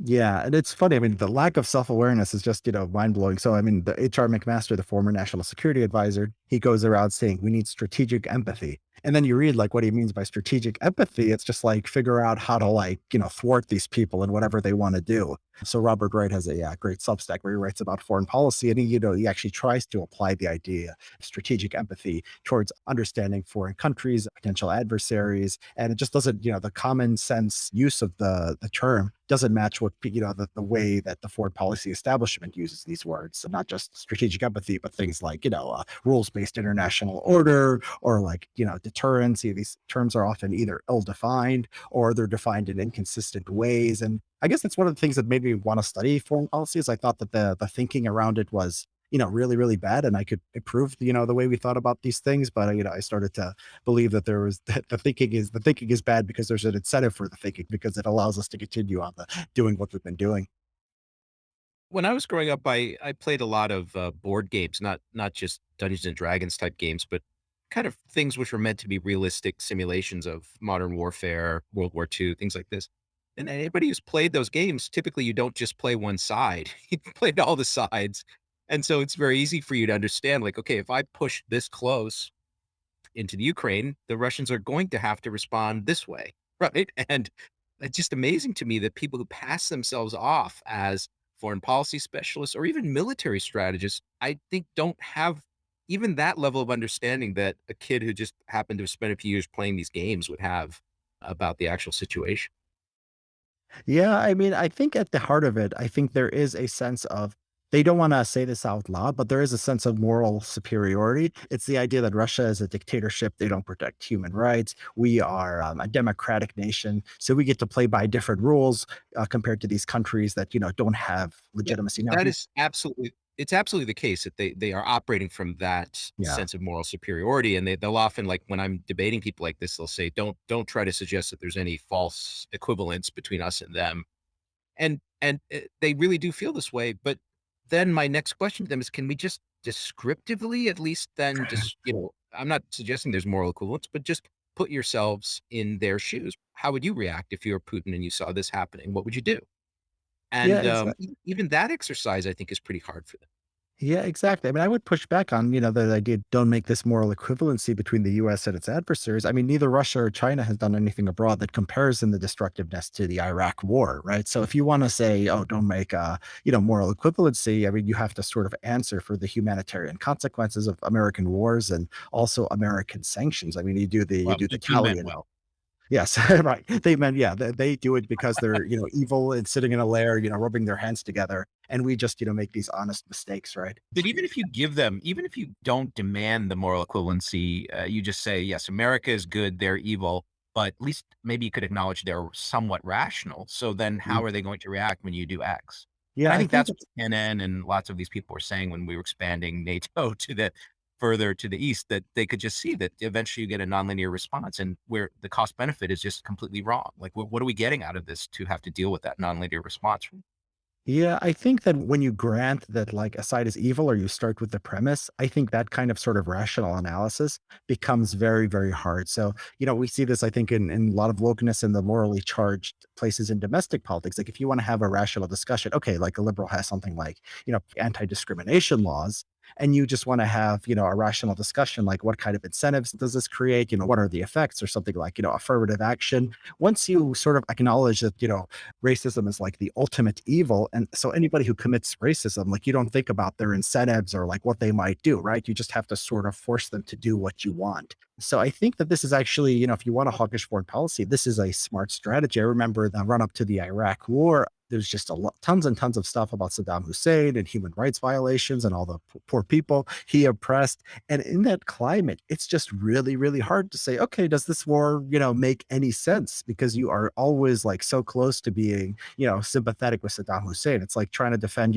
Speaker 2: Yeah, and it's funny. I mean, the lack of self-awareness is just, mind blowing. So, I mean, the HR McMaster, the former national security advisor, he goes around saying we need strategic empathy. And then you read like what he means by strategic empathy. It's just like figure out how to like, thwart these people and whatever they want to do. So Robert Wright has a great Substack where he writes about foreign policy, and he actually tries to apply the idea of strategic empathy towards understanding foreign countries, potential adversaries, and it just doesn't, the common sense use of the term doesn't match what the way that the foreign policy establishment uses these words. So not just strategic empathy, but things like rules-based international order or like deterrence. These terms are often either ill-defined or they're defined in inconsistent ways. And I guess that's one of the things that made me want to study foreign policy is I thought that the thinking around it was really, really bad. And I could improve, the way we thought about these things. But, I started to believe that there was that the thinking is bad because there's an incentive for the thinking because it allows us to continue on the doing what we've been doing.
Speaker 1: When I was growing up, I played a lot of board games, not just Dungeons and Dragons type games, but kind of things which were meant to be realistic simulations of modern warfare, World War II, things like this. And anybody who's played those games, typically you don't just play one side; you played all the sides, and so it's very easy for you to understand. Like, okay, if I push this close into the Ukraine, the Russians are going to have to respond this way, right? And it's just amazing to me that people who pass themselves off as foreign policy specialists or even military strategists, I think don't have even that level of understanding that a kid who just happened to have spent a few years playing these games would have about the actual situation.
Speaker 2: Yeah, I mean, I think at the heart of it, I think there is a sense of They don't want to say this out loud, but there is a sense of moral superiority. It's the idea that Russia is a dictatorship. They don't protect human rights. We are a democratic nation, so we get to play by different rules compared to these countries that don't have
Speaker 1: Yeah,
Speaker 2: legitimacy. Now,
Speaker 1: that is absolutely it's absolutely the case that they are operating from that
Speaker 2: yeah,
Speaker 1: sense of moral superiority, and they'll often, like, when I'm debating people like this, they'll say, "Don't try to suggest that there's any false equivalence between us and them." They really do feel this way, but then my next question to them is, can we just descriptively at least then just, I'm not suggesting there's moral equivalence, but just put yourselves in their shoes. How would you react if you were Putin and you saw this happening? What would you do?
Speaker 2: yeah,
Speaker 1: And,
Speaker 2: exactly.
Speaker 1: even that exercise, I think, is pretty hard for them.
Speaker 2: Yeah, exactly. I mean, I would push back on, the idea don't make this moral equivalency between the US and its adversaries. I mean, neither Russia or China has done anything abroad that compares in the destructiveness to the Iraq war, right? So if you want to say, oh, don't make moral equivalency, I mean, you have to sort of answer for the humanitarian consequences of American wars and also American sanctions. I mean, you
Speaker 1: Well,
Speaker 2: do the
Speaker 1: you meant
Speaker 2: Calian.
Speaker 1: well.
Speaker 2: Yes, right. They meant, yeah, they do it because they're, evil and sitting in a lair, rubbing their hands together. And we just, make these honest mistakes, right?
Speaker 1: But even if you don't demand the moral equivalency, you just say, yes, America is good, they're evil, but at least maybe you could acknowledge they're somewhat rational. So then how are they going to react when you do X? And
Speaker 2: Yeah,
Speaker 1: I
Speaker 2: I
Speaker 1: think
Speaker 2: think
Speaker 1: that's
Speaker 2: it's
Speaker 1: what CNN and lots of these people were saying when we were expanding NATO to the further to the east, that they could just see that eventually you get a nonlinear response and where the cost benefit is just completely wrong. Like, what are we getting out of this to have to deal with that nonlinear response?
Speaker 2: yeah, I think that when you grant that like a side is evil or you start with the premise, I think that kind of sort of rational analysis becomes very, very hard. So, we see this, I think, in a lot of wokeness in the morally charged places in domestic politics. Like if you want to have a rational discussion, okay, like a liberal has something like, anti-discrimination laws. And you just want to have, a rational discussion, like what kind of incentives does this create? What are the effects or something like, affirmative action. Once you sort of acknowledge that, racism is like the ultimate evil. And so anybody who commits racism, like you don't think about their incentives or like what they might do, right? You just have to sort of force them to do what you want. So I think that this is actually, if you want a hawkish foreign policy, this is a smart strategy. I remember the run up to the Iraq war. There's just a lot, tons and tons of stuff about Saddam Hussein and human rights violations and all the poor people he oppressed. And in that climate, it's just really, really hard to say, okay, does this war, make any sense? Because you are always like so close to being, sympathetic with Saddam Hussein. It's like trying to defend,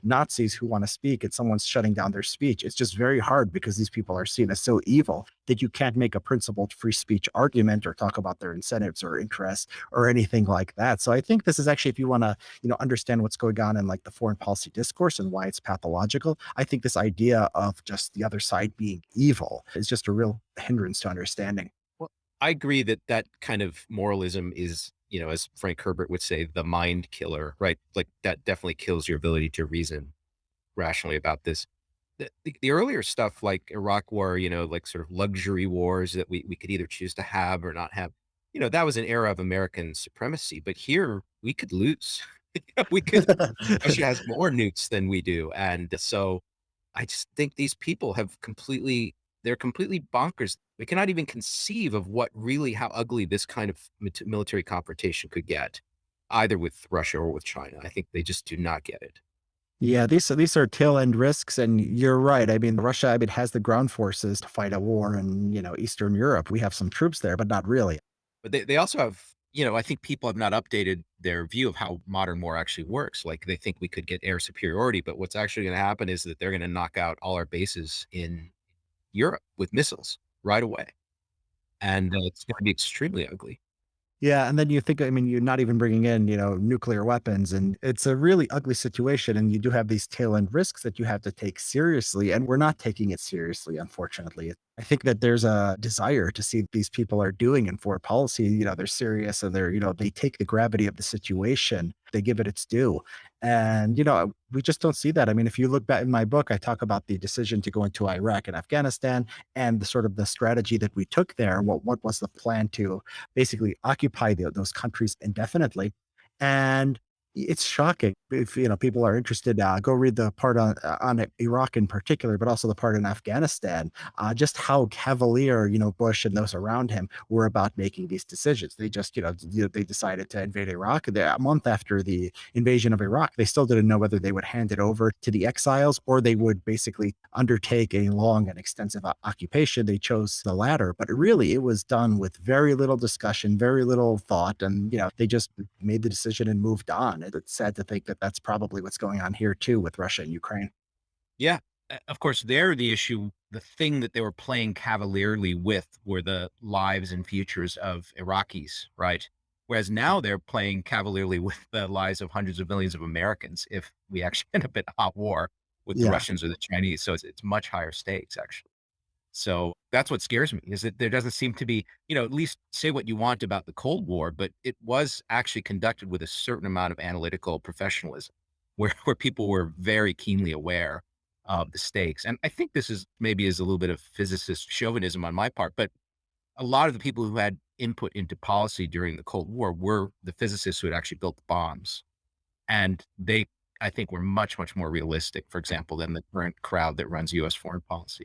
Speaker 2: Nazis who want to speak and someone's shutting down their speech. It's just very hard because these people are seen as so evil that you can't make a principled free speech argument or talk about their incentives or interests or anything like that. So I think this is actually, if you want to, understand what's going on in like the foreign policy discourse and why it's pathological, I think this idea of just the other side being evil is just a real hindrance to understanding.
Speaker 1: Well, I agree that that kind of moralism is, as Frank Herbert would say, the mind killer, right? Like that definitely kills your ability to reason rationally about this. The earlier stuff like Iraq war, like sort of luxury wars that we could either choose to have or not have, that was an era of American supremacy. But here we could lose. We could Russia has more nukes than we do. And so I just think these people have they're completely bonkers. They cannot even conceive of how ugly this kind of military confrontation could get, either with Russia or with China. I think they just do not get it.
Speaker 2: Yeah, these are tail end risks, and you're right. I mean, Russia, I mean, has the ground forces to fight a war in Eastern Europe. We have some troops there, but not really.
Speaker 1: But they also have, I think people have not updated their view of how modern war actually works. Like they think we could get air superiority, but what's actually going to happen is that they're going to knock out all our bases in Europe with missiles right away. And it's going to be extremely ugly.
Speaker 2: Yeah, and then you think, I mean, you're not even bringing in, nuclear weapons, and it's a really ugly situation. And you do have these tail end risks that you have to take seriously, and we're not taking it seriously, unfortunately. I think that there's a desire to see what these people are doing in foreign policy. They're serious and they take the gravity of the situation, they give it its due. And, we just don't see that. I mean, if you look back in my book, I talk about the decision to go into Iraq and Afghanistan and the sort of the strategy that we took there. What was the plan to basically occupy those countries indefinitely. And It's shocking. If, people are interested, go read the part on Iraq in particular, but also the part in Afghanistan, just how cavalier, Bush and those around him were about making these decisions. They just, they decided to invade Iraq. A month after the invasion of Iraq, they still didn't know whether they would hand it over to the exiles or they would basically undertake a long and extensive occupation. They chose the latter, but really it was done with very little discussion, very little thought. And, they just made the decision and moved on. It's sad to think that that's probably what's going on here too with Russia and Ukraine.
Speaker 1: Yeah. Of course, there the issue, the thing that they were playing cavalierly with were the lives and futures of Iraqis, right? Whereas now they're playing cavalierly with the lives of hundreds of millions of Americans if we actually end up in a hot war with the
Speaker 2: Yeah.
Speaker 1: Russians or the Chinese. So it's much higher stakes, actually. So that's what scares me is that there doesn't seem to be, at least say what you want about the Cold War, but it was actually conducted with a certain amount of analytical professionalism where people were very keenly aware of the stakes. And I think this is maybe is a little bit of physicist chauvinism on my part, but a lot of the people who had input into policy during the Cold War were the physicists who had actually built the bombs. And they, I think, were much, much more realistic, for example, than the current crowd that runs US foreign policy.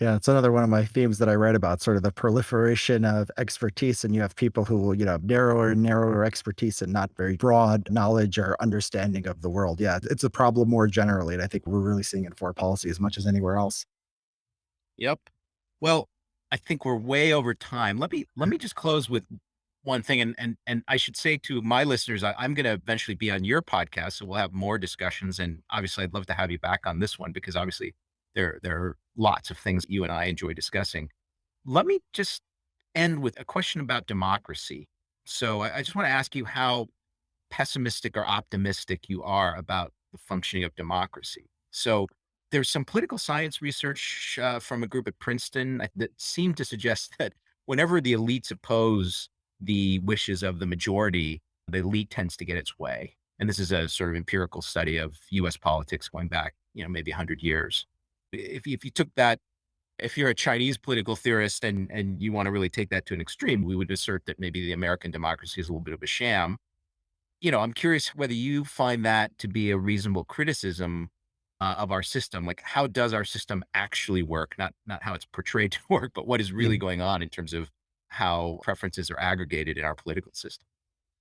Speaker 2: Yeah, it's another one of my themes that I write about, sort of the proliferation of expertise. And you have people who will, have narrower and narrower expertise and not very broad knowledge or understanding of the world. Yeah, it's a problem more generally. And I think we're really seeing it in foreign policy as much as anywhere else.
Speaker 1: Yep. Well, I think we're way over time. Let me just close with one thing, and I should say to my listeners, I'm going to eventually be on your podcast, so we'll have more discussions. And obviously, I'd love to have you back on this one because obviously there are lots of things you and I enjoy discussing. Let me just end with a question about democracy. So I just want to ask you how pessimistic or optimistic you are about the functioning of democracy. So there's some political science research from a group at Princeton that seemed to suggest that whenever the elites oppose the wishes of the majority, the elite tends to get its way. And this is a sort of empirical study of US politics going back, maybe 100 years. If you took that, if you're a Chinese political theorist and you want to really take that to an extreme, we would assert that maybe the American democracy is a little bit of a sham. I'm curious whether you find that to be a reasonable criticism of our system. Like, how does our system actually work? Not how it's portrayed to work, but what is really going on in terms of how preferences are aggregated in our political system.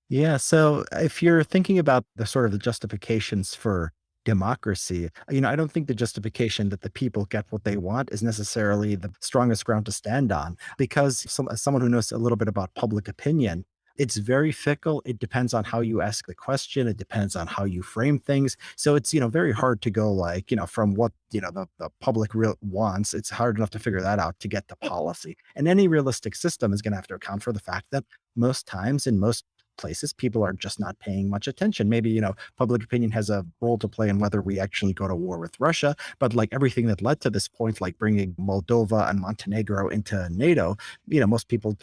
Speaker 2: Yeah. So if you're thinking about the sort of the justifications for democracy, I don't think the justification that the people get what they want is necessarily the strongest ground to stand on because as someone who knows a little bit about public opinion, it's very fickle. It depends on how you ask the question. It depends on how you frame things. So it's, very hard to go like, from what, the public real wants. It's hard enough to figure that out to get to policy. And any realistic system is going to have to account for the fact that most times in most places, people are just not paying much attention. Maybe, public opinion has a role to play in whether we actually go to war with Russia. But like everything that led to this point, like bringing Moldova and Montenegro into NATO, most people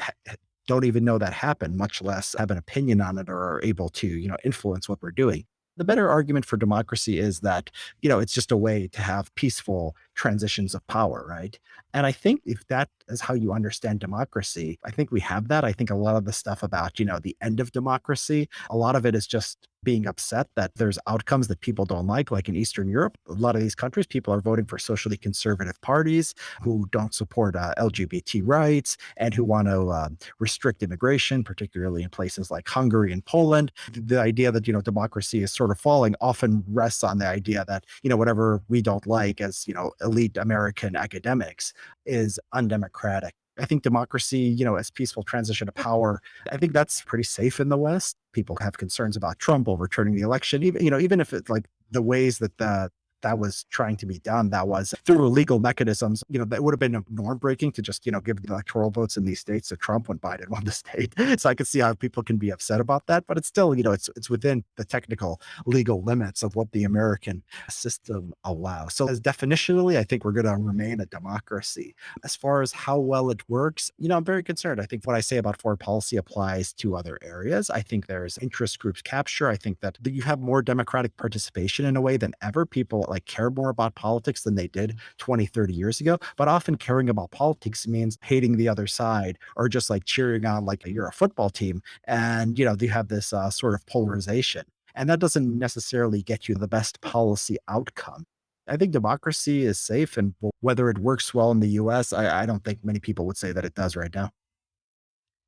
Speaker 2: don't even know that happened, much less have an opinion on it or are able to, influence what we're doing. The better argument for democracy is that, it's just a way to have peaceful transitions of power, right? And I think if that is how you understand democracy, I think we have that. I think a lot of the stuff about, the end of democracy, a lot of it is just being upset that there's outcomes that people don't like in Eastern Europe. A lot of these countries, people are voting for socially conservative parties who don't support LGBT rights and who want to restrict immigration, particularly in places like Hungary and Poland. The idea that, democracy is sort of falling often rests on the idea that, whatever we don't like as, elite American academics is undemocratic. I think democracy, as peaceful transition of power, I think that's pretty safe in the West. People have concerns about Trump overturning the election, even if it's like the ways that that was trying to be done, that was through legal mechanisms, that would have been norm breaking to just, give the electoral votes in these states to Trump when Biden won the state. So I could see how people can be upset about that, but it's still, it's within the technical legal limits of what the American system allows. So as definitionally, I think we're going to remain a democracy. As far as how well it works, I'm very concerned. I think what I say about foreign policy applies to other areas. I think there's interest groups capture. I think that you have more democratic participation in a way than ever. People like care more about politics than they did 20, 30 years ago. But often caring about politics means hating the other side or just like cheering on like you're a football team. And, you have this sort of polarization. And that doesn't necessarily get you the best policy outcome. I think democracy is safe, and whether it works well in the US, I don't think many people would say that it does right now.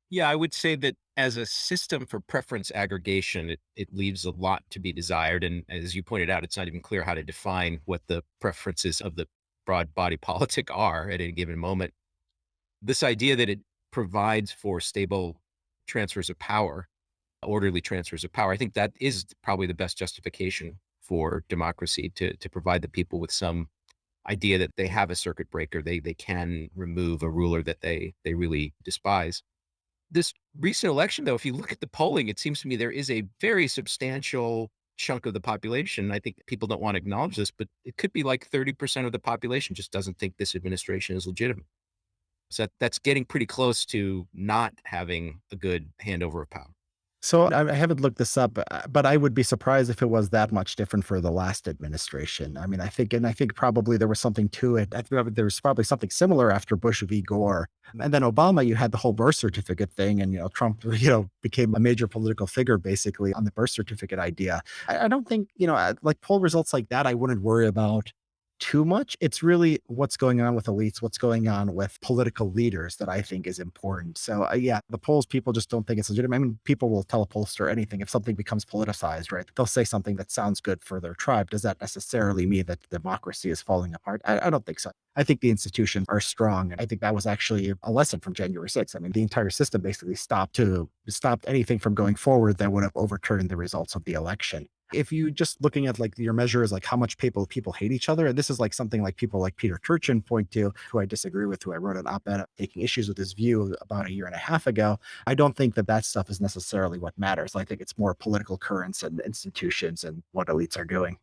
Speaker 1: Yeah, I would say that as a system for preference aggregation, it leaves a lot to be desired. And as you pointed out, it's not even clear how to define what the preferences of the broad body politic are at any given moment. This idea that it provides for stable transfers of power, orderly transfers of power, I think that is probably the best justification for democracy to provide the people with some idea that they have a circuit breaker. They can remove a ruler that they really despise. This recent election, though, if you look at the polling, it seems to me there is a very substantial chunk of the population. I think people don't want to acknowledge this, but it could be like 30% of the population just doesn't think this administration is legitimate. So that's getting pretty close to not having a good handover of power.
Speaker 2: So I haven't looked this up, but I would be surprised if it was that much different for the last administration. I mean, I think probably there was something to it. I think there was probably something similar after Bush v. Gore, and then Obama. You had the whole birth certificate thing, and Trump, became a major political figure basically on the birth certificate idea. I don't think like poll results like that. I wouldn't worry about too much. It's really what's going on with elites, what's going on with political leaders that I think is important. So, yeah, the polls, people just don't think it's legitimate. I mean, people will tell a pollster anything if something becomes politicized, right? They'll say something that sounds good for their tribe. Does that necessarily mean that democracy is falling apart? I don't think so. I think the institutions are strong. And I think that was actually a lesson from January 6th. I mean, the entire system basically stopped anything from going forward that would have overturned the results of the election. If you just looking at like your measure is like how much people hate each other, and this is like something like people like Peter Turchin point to, who I disagree with, who I wrote an op-ed taking issues with his view about a year and a half ago. I don't think that stuff is necessarily what matters. I think it's more political currents and institutions and what elites are doing.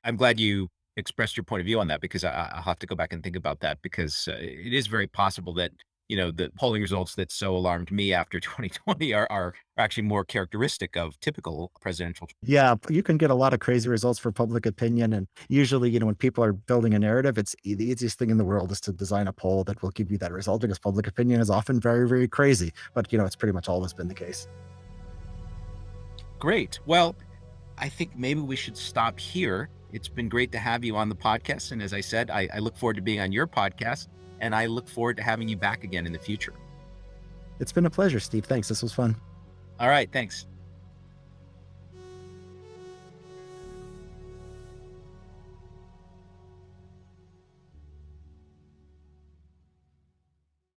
Speaker 1: I'm glad you expressed your point of view on that because I'll have to go back and think about that because it is very possible that the polling results that so alarmed me after 2020 are actually more characteristic of typical presidential.
Speaker 2: Yeah, you can get a lot of crazy results for public opinion. And usually, when people are building a narrative, the easiest thing in the world is to design a poll that will give you that result because public opinion is often very, very crazy. But, it's pretty much always been the case.
Speaker 1: Great. Well, I think maybe we should stop here. It's been great to have you on the podcast. And as I said, I look forward to being on your podcast and I look forward to having you back again in the future.
Speaker 2: It's been a pleasure, Steve. Thanks. This was fun.
Speaker 1: All right. Thanks.